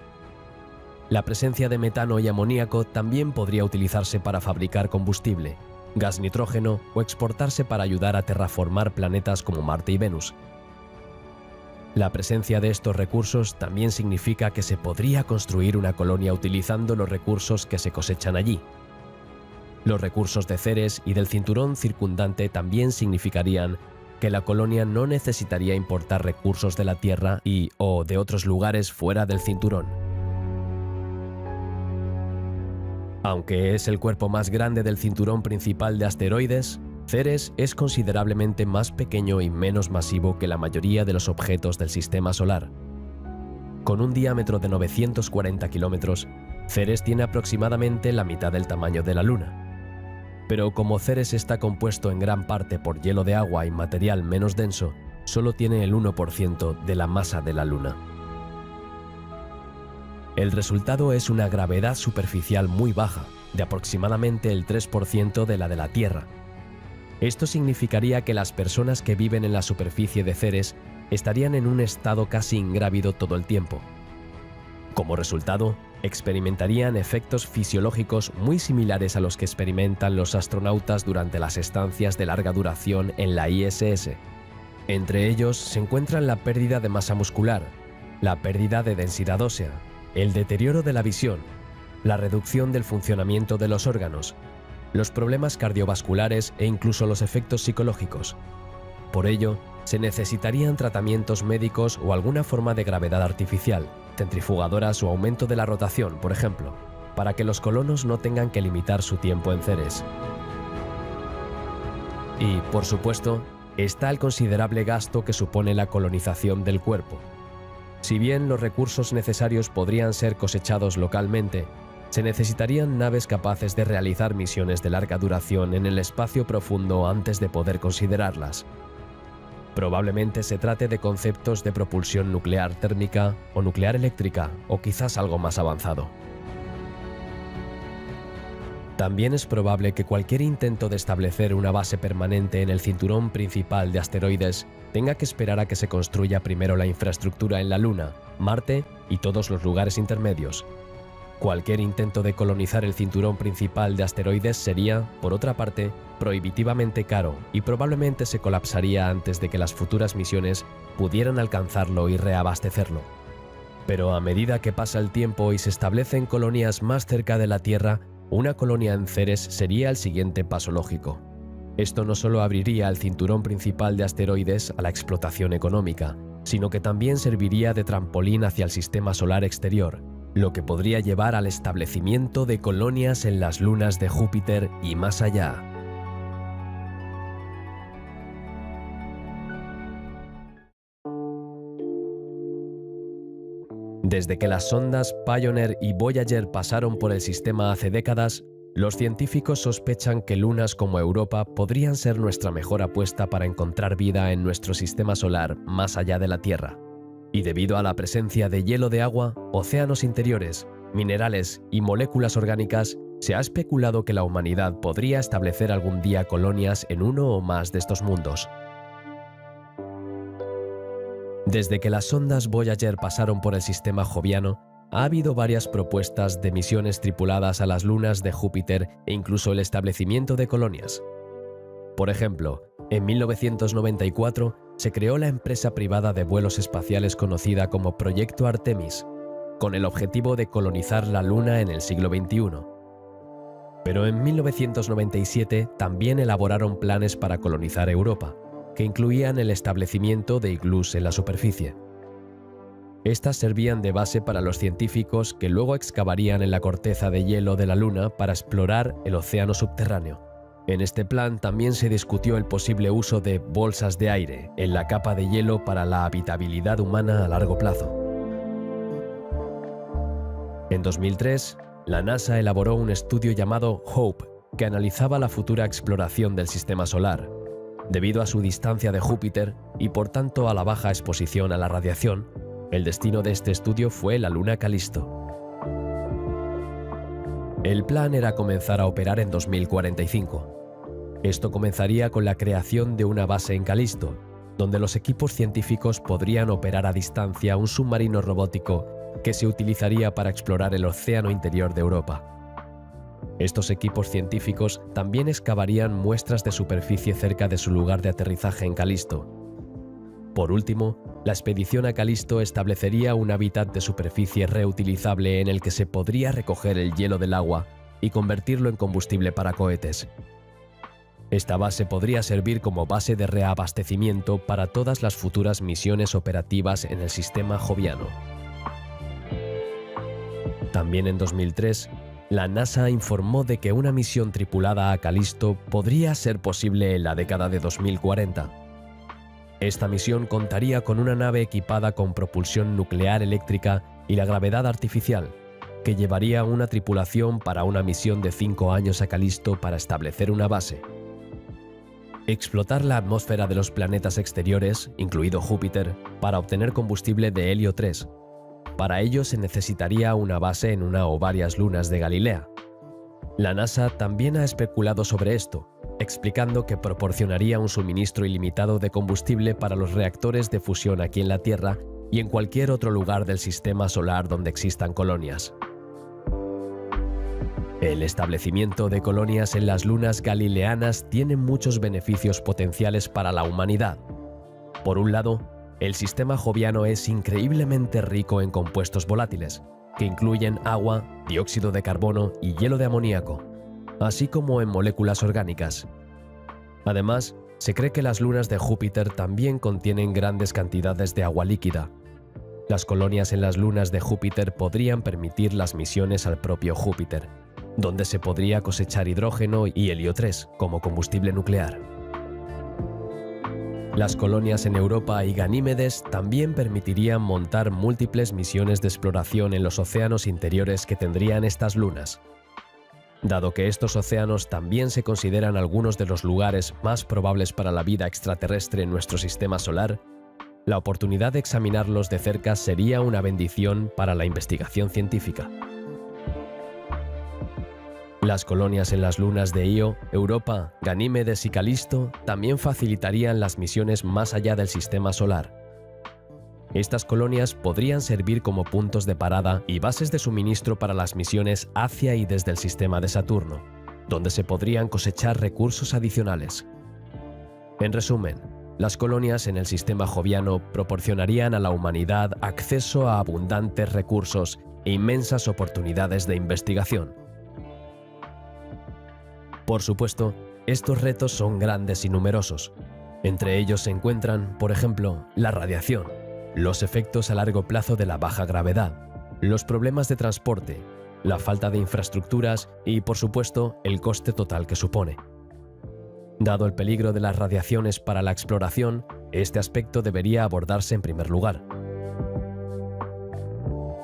A: La presencia de metano y amoníaco también podría utilizarse para fabricar combustible, gas nitrógeno o exportarse para ayudar a terraformar planetas como Marte y Venus. La presencia de estos recursos también significa que se podría construir una colonia utilizando los recursos que se cosechan allí. Los recursos de Ceres y del cinturón circundante también significarían que la colonia no necesitaría importar recursos de la Tierra o de otros lugares fuera del cinturón. Aunque es el cuerpo más grande del cinturón principal de asteroides, Ceres es considerablemente más pequeño y menos masivo que la mayoría de los objetos del Sistema Solar. Con un diámetro de 940 kilómetros, Ceres tiene aproximadamente la mitad del tamaño de la Luna. Pero como Ceres está compuesto en gran parte por hielo de agua y material menos denso, solo tiene el 1% de la masa de la Luna. El resultado es una gravedad superficial muy baja, de aproximadamente el 3% de la Tierra. Esto significaría que las personas que viven en la superficie de Ceres estarían en un estado casi ingrávido todo el tiempo. Como resultado, experimentarían efectos fisiológicos muy similares a los que experimentan los astronautas durante las estancias de larga duración en la ISS. Entre ellos se encuentran la pérdida de masa muscular, la pérdida de densidad ósea, el deterioro de la visión, la reducción del funcionamiento de los órganos, los problemas cardiovasculares e incluso los efectos psicológicos. Por ello, se necesitarían tratamientos médicos o alguna forma de gravedad artificial, centrifugadoras o aumento de la rotación, por ejemplo, para que los colonos no tengan que limitar su tiempo en Ceres. Y, por supuesto, está el considerable gasto que supone la colonización del cuerpo. Si bien los recursos necesarios podrían ser cosechados localmente, se necesitarían naves capaces de realizar misiones de larga duración en el espacio profundo antes de poder considerarlas. Probablemente se trate de conceptos de propulsión nuclear térmica o nuclear eléctrica, o quizás algo más avanzado. También es probable que cualquier intento de establecer una base permanente en el cinturón principal de asteroides tenga que esperar a que se construya primero la infraestructura en la Luna, Marte y todos los lugares intermedios. Cualquier intento de colonizar el cinturón principal de asteroides sería, por otra parte, prohibitivamente caro y probablemente se colapsaría antes de que las futuras misiones pudieran alcanzarlo y reabastecerlo. Pero a medida que pasa el tiempo y se establecen colonias más cerca de la Tierra, una colonia en Ceres sería el siguiente paso lógico. Esto no solo abriría el cinturón principal de asteroides a la explotación económica, sino que también serviría de trampolín hacia el sistema solar exterior, lo que podría llevar al establecimiento de colonias en las lunas de Júpiter y más allá. Desde que las sondas Pioneer y Voyager pasaron por el sistema hace décadas, los científicos sospechan que lunas como Europa podrían ser nuestra mejor apuesta para encontrar vida en nuestro sistema solar más allá de la Tierra. Y debido a la presencia de hielo de agua, océanos interiores, minerales y moléculas orgánicas, se ha especulado que la humanidad podría establecer algún día colonias en uno o más de estos mundos. Desde que las sondas Voyager pasaron por el sistema joviano, ha habido varias propuestas de misiones tripuladas a las lunas de Júpiter e incluso el establecimiento de colonias. Por ejemplo, en 1994 se creó la empresa privada de vuelos espaciales conocida como Proyecto Artemis, con el objetivo de colonizar la Luna en el siglo XXI. Pero en 1997 también elaboraron planes para colonizar Europa, que incluían el establecimiento de iglús en la superficie. Estas servían de base para los científicos que luego excavarían en la corteza de hielo de la Luna para explorar el océano subterráneo. En este plan también se discutió el posible uso de bolsas de aire en la capa de hielo para la habitabilidad humana a largo plazo. En 2003, la NASA elaboró un estudio llamado HOPE que analizaba la futura exploración del sistema solar. Debido a su distancia de Júpiter y por tanto a la baja exposición a la radiación, el destino de este estudio fue la luna Calisto. El plan era comenzar a operar en 2045. Esto comenzaría con la creación de una base en Calisto, donde los equipos científicos podrían operar a distancia un submarino robótico que se utilizaría para explorar el océano interior de Europa. Estos equipos científicos también excavarían muestras de superficie cerca de su lugar de aterrizaje en Calisto. Por último, la expedición a Calisto establecería un hábitat de superficie reutilizable en el que se podría recoger el hielo del agua y convertirlo en combustible para cohetes. Esta base podría servir como base de reabastecimiento para todas las futuras misiones operativas en el sistema joviano. También en 2003, la NASA informó de que una misión tripulada a Calisto podría ser posible en la década de 2040. Esta misión contaría con una nave equipada con propulsión nuclear eléctrica y la gravedad artificial, que llevaría una tripulación para una misión de 5 años a Calisto para establecer una base. Explotar la atmósfera de los planetas exteriores, incluido Júpiter, para obtener combustible de helio 3. Para ello se necesitaría una base en una o varias lunas de Galilea. La NASA también ha especulado sobre esto, explicando que proporcionaría un suministro ilimitado de combustible para los reactores de fusión aquí en la Tierra y en cualquier otro lugar del sistema solar donde existan colonias. El establecimiento de colonias en las lunas galileanas tiene muchos beneficios potenciales para la humanidad. Por un lado, el sistema joviano es increíblemente rico en compuestos volátiles, que incluyen agua, dióxido de carbono y hielo de amoníaco, así como en moléculas orgánicas. Además, se cree que las lunas de Júpiter también contienen grandes cantidades de agua líquida. Las colonias en las lunas de Júpiter podrían permitir las misiones al propio Júpiter, donde se podría cosechar hidrógeno y helio 3 como combustible nuclear. Las colonias en Europa y Ganímedes también permitirían montar múltiples misiones de exploración en los océanos interiores que tendrían estas lunas. Dado que estos océanos también se consideran algunos de los lugares más probables para la vida extraterrestre en nuestro sistema solar, la oportunidad de examinarlos de cerca sería una bendición para la investigación científica. Las colonias en las lunas de Io, Europa, Ganímedes y Calisto también facilitarían las misiones más allá del sistema solar. Estas colonias podrían servir como puntos de parada y bases de suministro para las misiones hacia y desde el sistema de Saturno, donde se podrían cosechar recursos adicionales. En resumen, las colonias en el sistema joviano proporcionarían a la humanidad acceso a abundantes recursos e inmensas oportunidades de investigación. Por supuesto, estos retos son grandes y numerosos. Entre ellos se encuentran, por ejemplo, la radiación, los efectos a largo plazo de la baja gravedad, los problemas de transporte, la falta de infraestructuras y, por supuesto, el coste total que supone. Dado el peligro de las radiaciones para la exploración, este aspecto debería abordarse en primer lugar.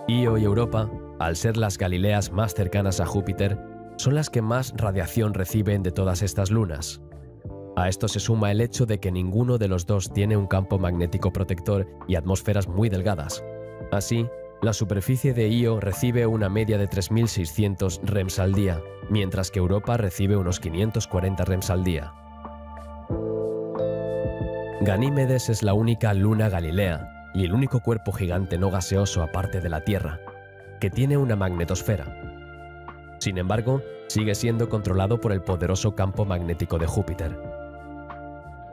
A: Io y Europa, al ser las Galileas más cercanas a Júpiter, son las que más radiación reciben de todas estas lunas. A esto se suma el hecho de que ninguno de los dos tiene un campo magnético protector y atmósferas muy delgadas. Así, la superficie de Io recibe una media de 3.600 REMS al día, mientras que Europa recibe unos 540 REMS al día. Ganímedes es la única luna galilea y el único cuerpo gigante no gaseoso aparte de la Tierra, que tiene una magnetosfera. Sin embargo, sigue siendo controlado por el poderoso campo magnético de Júpiter.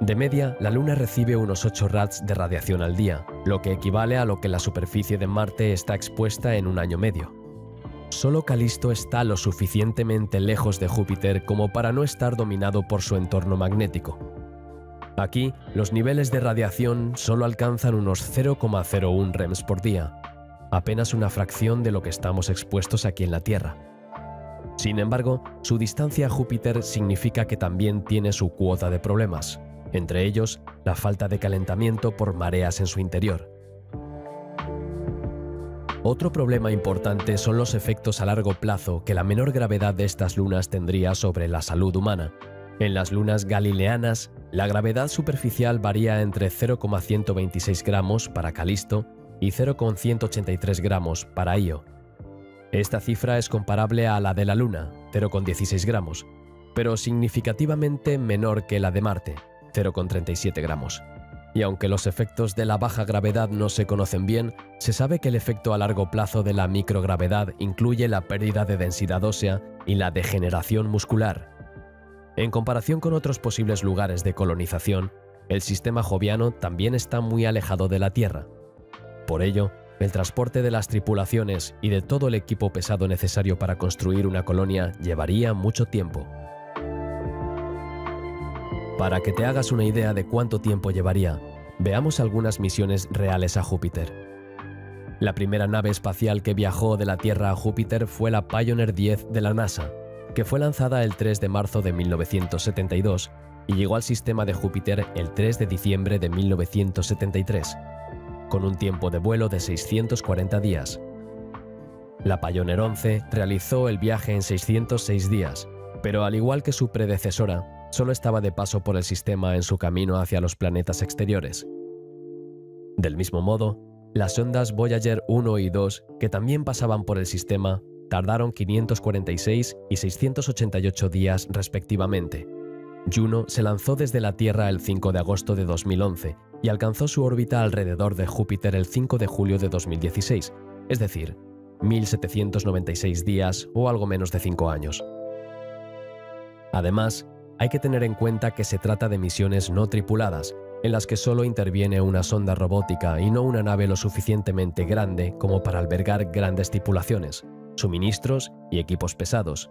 A: De media, la Luna recibe unos 8 rads de radiación al día, lo que equivale a lo que la superficie de Marte está expuesta en un año medio. Solo Calisto está lo suficientemente lejos de Júpiter como para no estar dominado por su entorno magnético. Aquí, los niveles de radiación solo alcanzan unos 0,01 REMS por día, apenas una fracción de lo que estamos expuestos aquí en la Tierra. Sin embargo, su distancia a Júpiter significa que también tiene su cuota de problemas, entre ellos la falta de calentamiento por mareas en su interior. Otro problema importante son los efectos a largo plazo que la menor gravedad de estas lunas tendría sobre la salud humana. En las lunas galileanas, la gravedad superficial varía entre 0,126 gramos para Calisto y 0,183 gramos para Io. Esta cifra es comparable a la de la Luna, 0,16 gramos, pero significativamente menor que la de Marte, 0,37 gramos. Y aunque los efectos de la baja gravedad no se conocen bien, se sabe que el efecto a largo plazo de la microgravedad incluye la pérdida de densidad ósea y la degeneración muscular. En comparación con otros posibles lugares de colonización, el sistema joviano también está muy alejado de la Tierra. Por ello, el transporte de las tripulaciones y de todo el equipo pesado necesario para construir una colonia llevaría mucho tiempo. Para que te hagas una idea de cuánto tiempo llevaría, veamos algunas misiones reales a Júpiter. La primera nave espacial que viajó de la Tierra a Júpiter fue la Pioneer 10 de la NASA, que fue lanzada el 3 de marzo de 1972 y llegó al sistema de Júpiter el 3 de diciembre de 1973, con un tiempo de vuelo de 640 días. La Pioneer 11 realizó el viaje en 606 días, pero al igual que su predecesora, solo estaba de paso por el sistema en su camino hacia los planetas exteriores. Del mismo modo, las sondas Voyager 1 y 2, que también pasaban por el sistema, tardaron 546 y 688 días respectivamente. Juno se lanzó desde la Tierra el 5 de agosto de 2011 y alcanzó su órbita alrededor de Júpiter el 5 de julio de 2016, es decir, 1796 días o algo menos de 5 años. Además, hay que tener en cuenta que se trata de misiones no tripuladas, en las que solo interviene una sonda robótica y no una nave lo suficientemente grande como para albergar grandes tripulaciones, suministros y equipos pesados.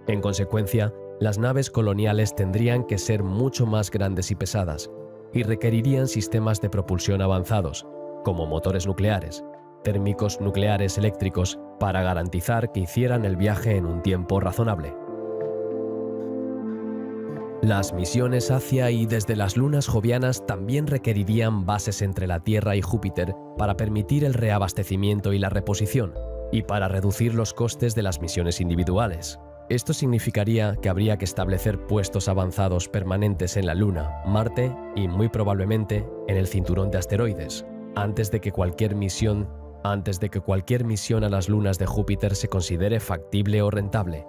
A: En consecuencia, las naves coloniales tendrían que ser mucho más grandes y pesadas, y requerirían sistemas de propulsión avanzados, como motores nucleares, térmicos nucleares eléctricos, para garantizar que hicieran el viaje en un tiempo razonable. Las misiones hacia y desde las lunas jovianas también requerirían bases entre la Tierra y Júpiter para permitir el reabastecimiento y la reposición, y para reducir los costes de las misiones individuales. Esto significaría que habría que establecer puestos avanzados permanentes en la Luna, Marte y, muy probablemente, en el cinturón de asteroides, antes de que cualquier misión a las lunas de Júpiter se considere factible o rentable.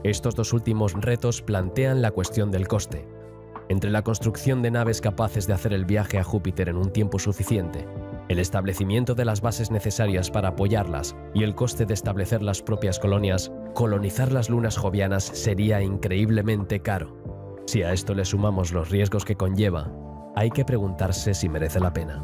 A: Estos dos últimos retos plantean la cuestión del coste. Entre la construcción de naves capaces de hacer el viaje a Júpiter en un tiempo suficiente, el establecimiento de las bases necesarias para apoyarlas y el coste de establecer las propias colonias, colonizar las lunas jovianas sería increíblemente caro. Si a esto le sumamos los riesgos que conlleva, hay que preguntarse si merece la pena.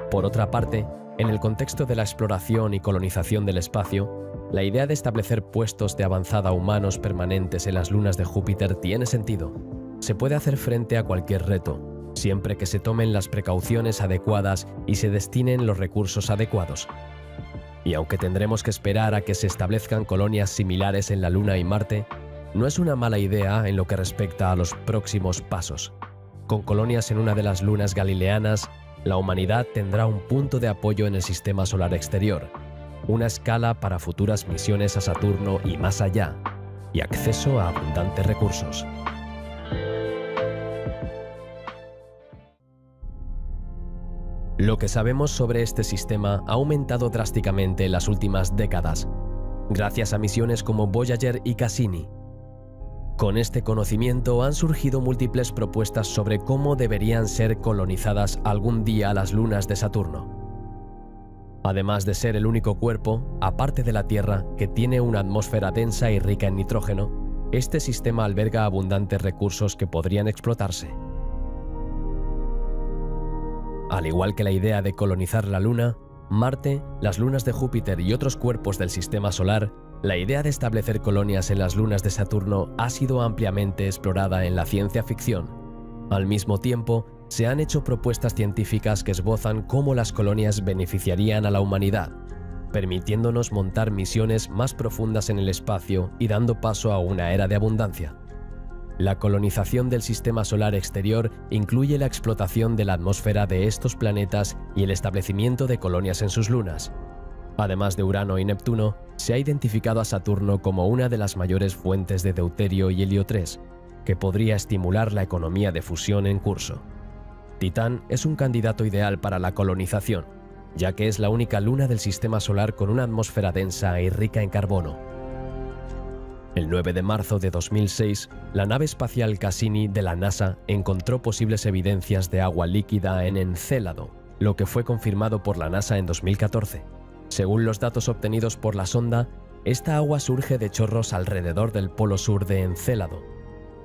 A: Por otra parte, en el contexto de la exploración y colonización del espacio, la idea de establecer puestos de avanzada humanos permanentes en las lunas de Júpiter tiene sentido. Se puede hacer frente a cualquier reto, siempre que se tomen las precauciones adecuadas y se destinen los recursos adecuados. Y aunque tendremos que esperar a que se establezcan colonias similares en la Luna y Marte, no es una mala idea en lo que respecta a los próximos pasos. Con colonias en una de las lunas galileanas, la humanidad tendrá un punto de apoyo en el sistema solar exterior, una escala para futuras misiones a Saturno y más allá, y acceso a abundantes recursos. Lo que sabemos sobre este sistema ha aumentado drásticamente en las últimas décadas, gracias a misiones como Voyager y Cassini. Con este conocimiento han surgido múltiples propuestas sobre cómo deberían ser colonizadas algún día las lunas de Saturno. Además de ser el único cuerpo, aparte de la Tierra, que tiene una atmósfera densa y rica en nitrógeno, este sistema alberga abundantes recursos que podrían explotarse. Al igual que la idea de colonizar la Luna, Marte, las lunas de Júpiter y otros cuerpos del sistema solar, la idea de establecer colonias en las lunas de Saturno ha sido ampliamente explorada en la ciencia ficción. Al mismo tiempo, se han hecho propuestas científicas que esbozan cómo las colonias beneficiarían a la humanidad, permitiéndonos montar misiones más profundas en el espacio y dando paso a una era de abundancia. La colonización del sistema solar exterior incluye la explotación de la atmósfera de estos planetas y el establecimiento de colonias en sus lunas. Además de Urano y Neptuno, se ha identificado a Saturno como una de las mayores fuentes de deuterio y helio 3, que podría estimular la economía de fusión en curso. Titán es un candidato ideal para la colonización. ya que es la única luna del sistema solar con una atmósfera densa y rica en carbono. El 9 de marzo de 2006, la nave espacial Cassini de la NASA encontró posibles evidencias de agua líquida en Encélado, lo que fue confirmado por la NASA en 2014. Según los datos obtenidos por la sonda, esta agua surge de chorros alrededor del polo sur de Encélado,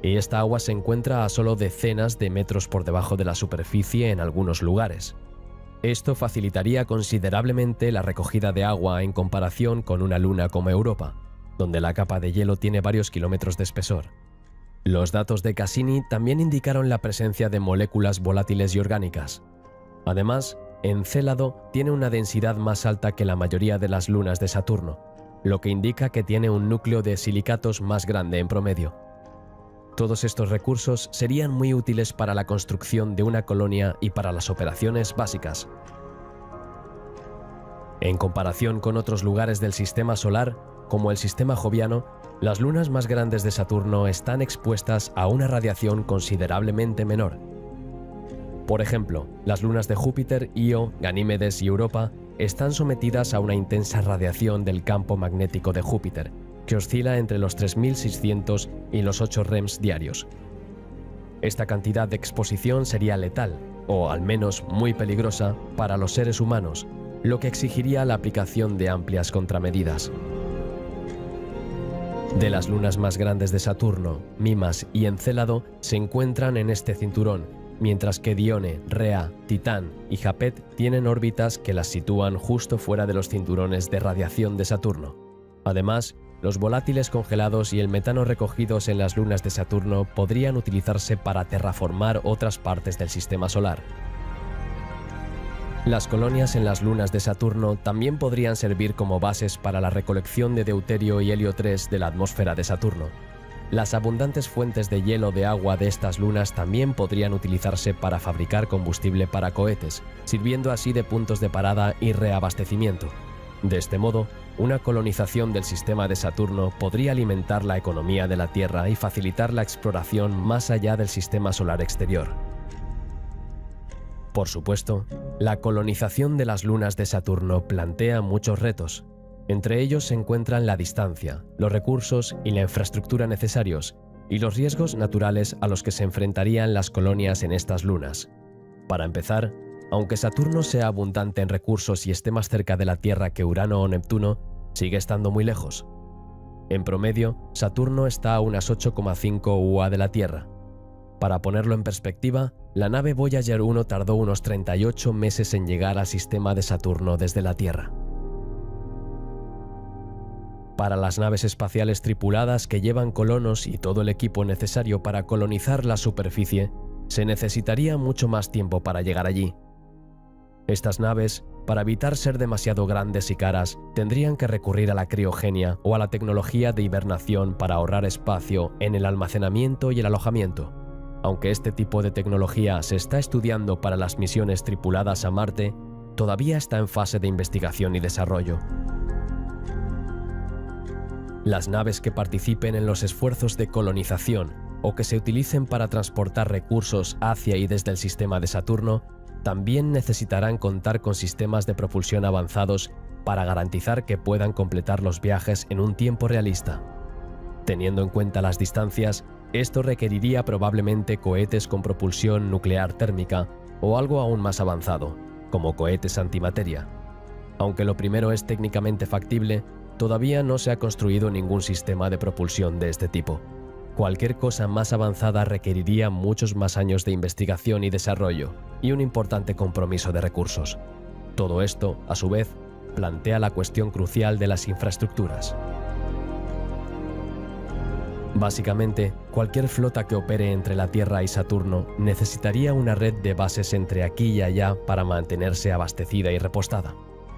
A: y esta agua se encuentra a solo decenas de metros por debajo de la superficie en algunos lugares. Esto facilitaría considerablemente la recogida de agua en comparación con una luna como Europa, donde la capa de hielo tiene varios kilómetros de espesor. Los datos de Cassini también indicaron la presencia de moléculas volátiles y orgánicas. Además, Encélado tiene una densidad más alta que la mayoría de las lunas de Saturno, lo que indica que tiene un núcleo de silicatos más grande en promedio. Todos estos recursos serían muy útiles para la construcción de una colonia y para las operaciones básicas. En comparación con otros lugares del sistema solar, como el sistema joviano, las lunas más grandes de Saturno están expuestas a una radiación considerablemente menor. Por ejemplo, las lunas de Júpiter, Io, Ganímedes y Europa están sometidas a una intensa radiación del campo magnético de Júpiter, que oscila entre los 3600 y los 8 rems diarios. Esta cantidad de exposición sería letal, o al menos muy peligrosa, para los seres humanos, lo que exigiría la aplicación de amplias contramedidas. De las lunas más grandes de Saturno, Mimas y Encélado se encuentran en este cinturón, mientras que Dione, Rea, Titán y Japet tienen órbitas que las sitúan justo fuera de los cinturones de radiación de Saturno. Además, los volátiles congelados y el metano recogidos en las lunas de Saturno podrían utilizarse para terraformar otras partes del sistema solar. Las colonias en las lunas de Saturno también podrían servir como bases para la recolección de deuterio y helio 3 de la atmósfera de Saturno. Las abundantes fuentes de hielo de agua de estas lunas también podrían utilizarse para fabricar combustible para cohetes, sirviendo así de puntos de parada y reabastecimiento. De este modo, una colonización del sistema de Saturno podría alimentar la economía de la Tierra y facilitar la exploración más allá del sistema solar exterior. Por supuesto, la colonización de las lunas de Saturno plantea muchos retos. Entre ellos se encuentran la distancia, los recursos y la infraestructura necesarios, y los riesgos naturales a los que se enfrentarían las colonias en estas lunas. Para empezar, aunque Saturno sea abundante en recursos y esté más cerca de la Tierra que Urano o Neptuno, sigue estando muy lejos. En promedio, Saturno está a unas 8,5 UA de la Tierra. Para ponerlo en perspectiva, la nave Voyager 1 tardó unos 38 meses en llegar al sistema de Saturno desde la Tierra. Para las naves espaciales tripuladas que llevan colonos y todo el equipo necesario para colonizar la superficie, se necesitaría mucho más tiempo para llegar allí. Estas naves, para evitar ser demasiado grandes y caras, tendrían que recurrir a la criogenia o a la tecnología de hibernación para ahorrar espacio en el almacenamiento y el alojamiento. Aunque este tipo de tecnología se está estudiando para las misiones tripuladas a Marte, todavía está en fase de investigación y desarrollo. Las naves que participen en los esfuerzos de colonización o que se utilicen para transportar recursos hacia y desde el sistema de Saturno también necesitarán contar con sistemas de propulsión avanzados para garantizar que puedan completar los viajes en un tiempo realista. Teniendo en cuenta las distancias, esto requeriría probablemente cohetes con propulsión nuclear térmica o algo aún más avanzado, como cohetes antimateria. Aunque lo primero es técnicamente factible, todavía no se ha construido ningún sistema de propulsión de este tipo. Cualquier cosa más avanzada requeriría muchos más años de investigación y desarrollo, y un importante compromiso de recursos. Todo esto, a su vez, plantea la cuestión crucial de las infraestructuras. Básicamente, cualquier flota que opere entre la Tierra y Saturno necesitaría una red de bases entre aquí y allá para mantenerse abastecida y repostada.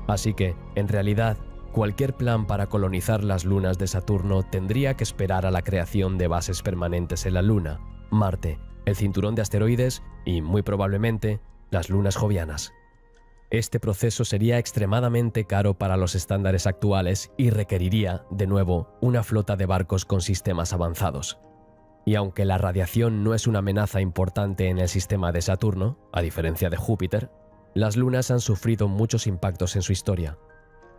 A: Así que, en realidad, cualquier plan para colonizar las lunas de Saturno tendría que esperar a la creación de bases permanentes en la Luna, Marte, el cinturón de asteroides y, muy probablemente, las lunas jovianas. Este proceso sería extremadamente caro para los estándares actuales y requeriría, de nuevo, una flota de barcos con sistemas avanzados. Y aunque la radiación no es una amenaza importante en el sistema de Saturno, a diferencia de Júpiter, Las lunas han sufrido muchos impactos en su historia.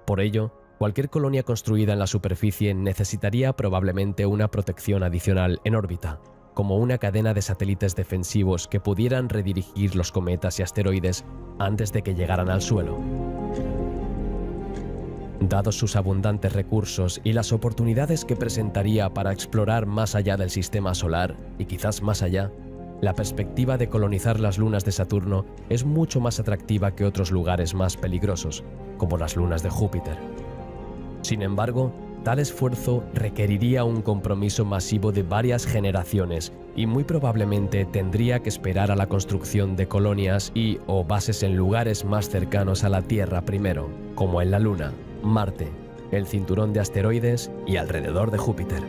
A: Por ello, cualquier colonia construida en la superficie necesitaría probablemente una protección adicional en órbita, como una cadena de satélites defensivos que pudieran redirigir los cometas y asteroides antes de que llegaran al suelo. Dados sus abundantes recursos y las oportunidades que presentaría para explorar más allá del sistema solar, y quizás más allá, la perspectiva de colonizar las lunas de Saturno es mucho más atractiva que otros lugares más peligrosos, como las lunas de Júpiter. Sin embargo, tal esfuerzo requeriría un compromiso masivo de varias generaciones y muy probablemente tendría que esperar a la construcción de colonias o bases en lugares más cercanos a la Tierra primero, como en la Luna, Marte, el cinturón de asteroides y alrededor de Júpiter.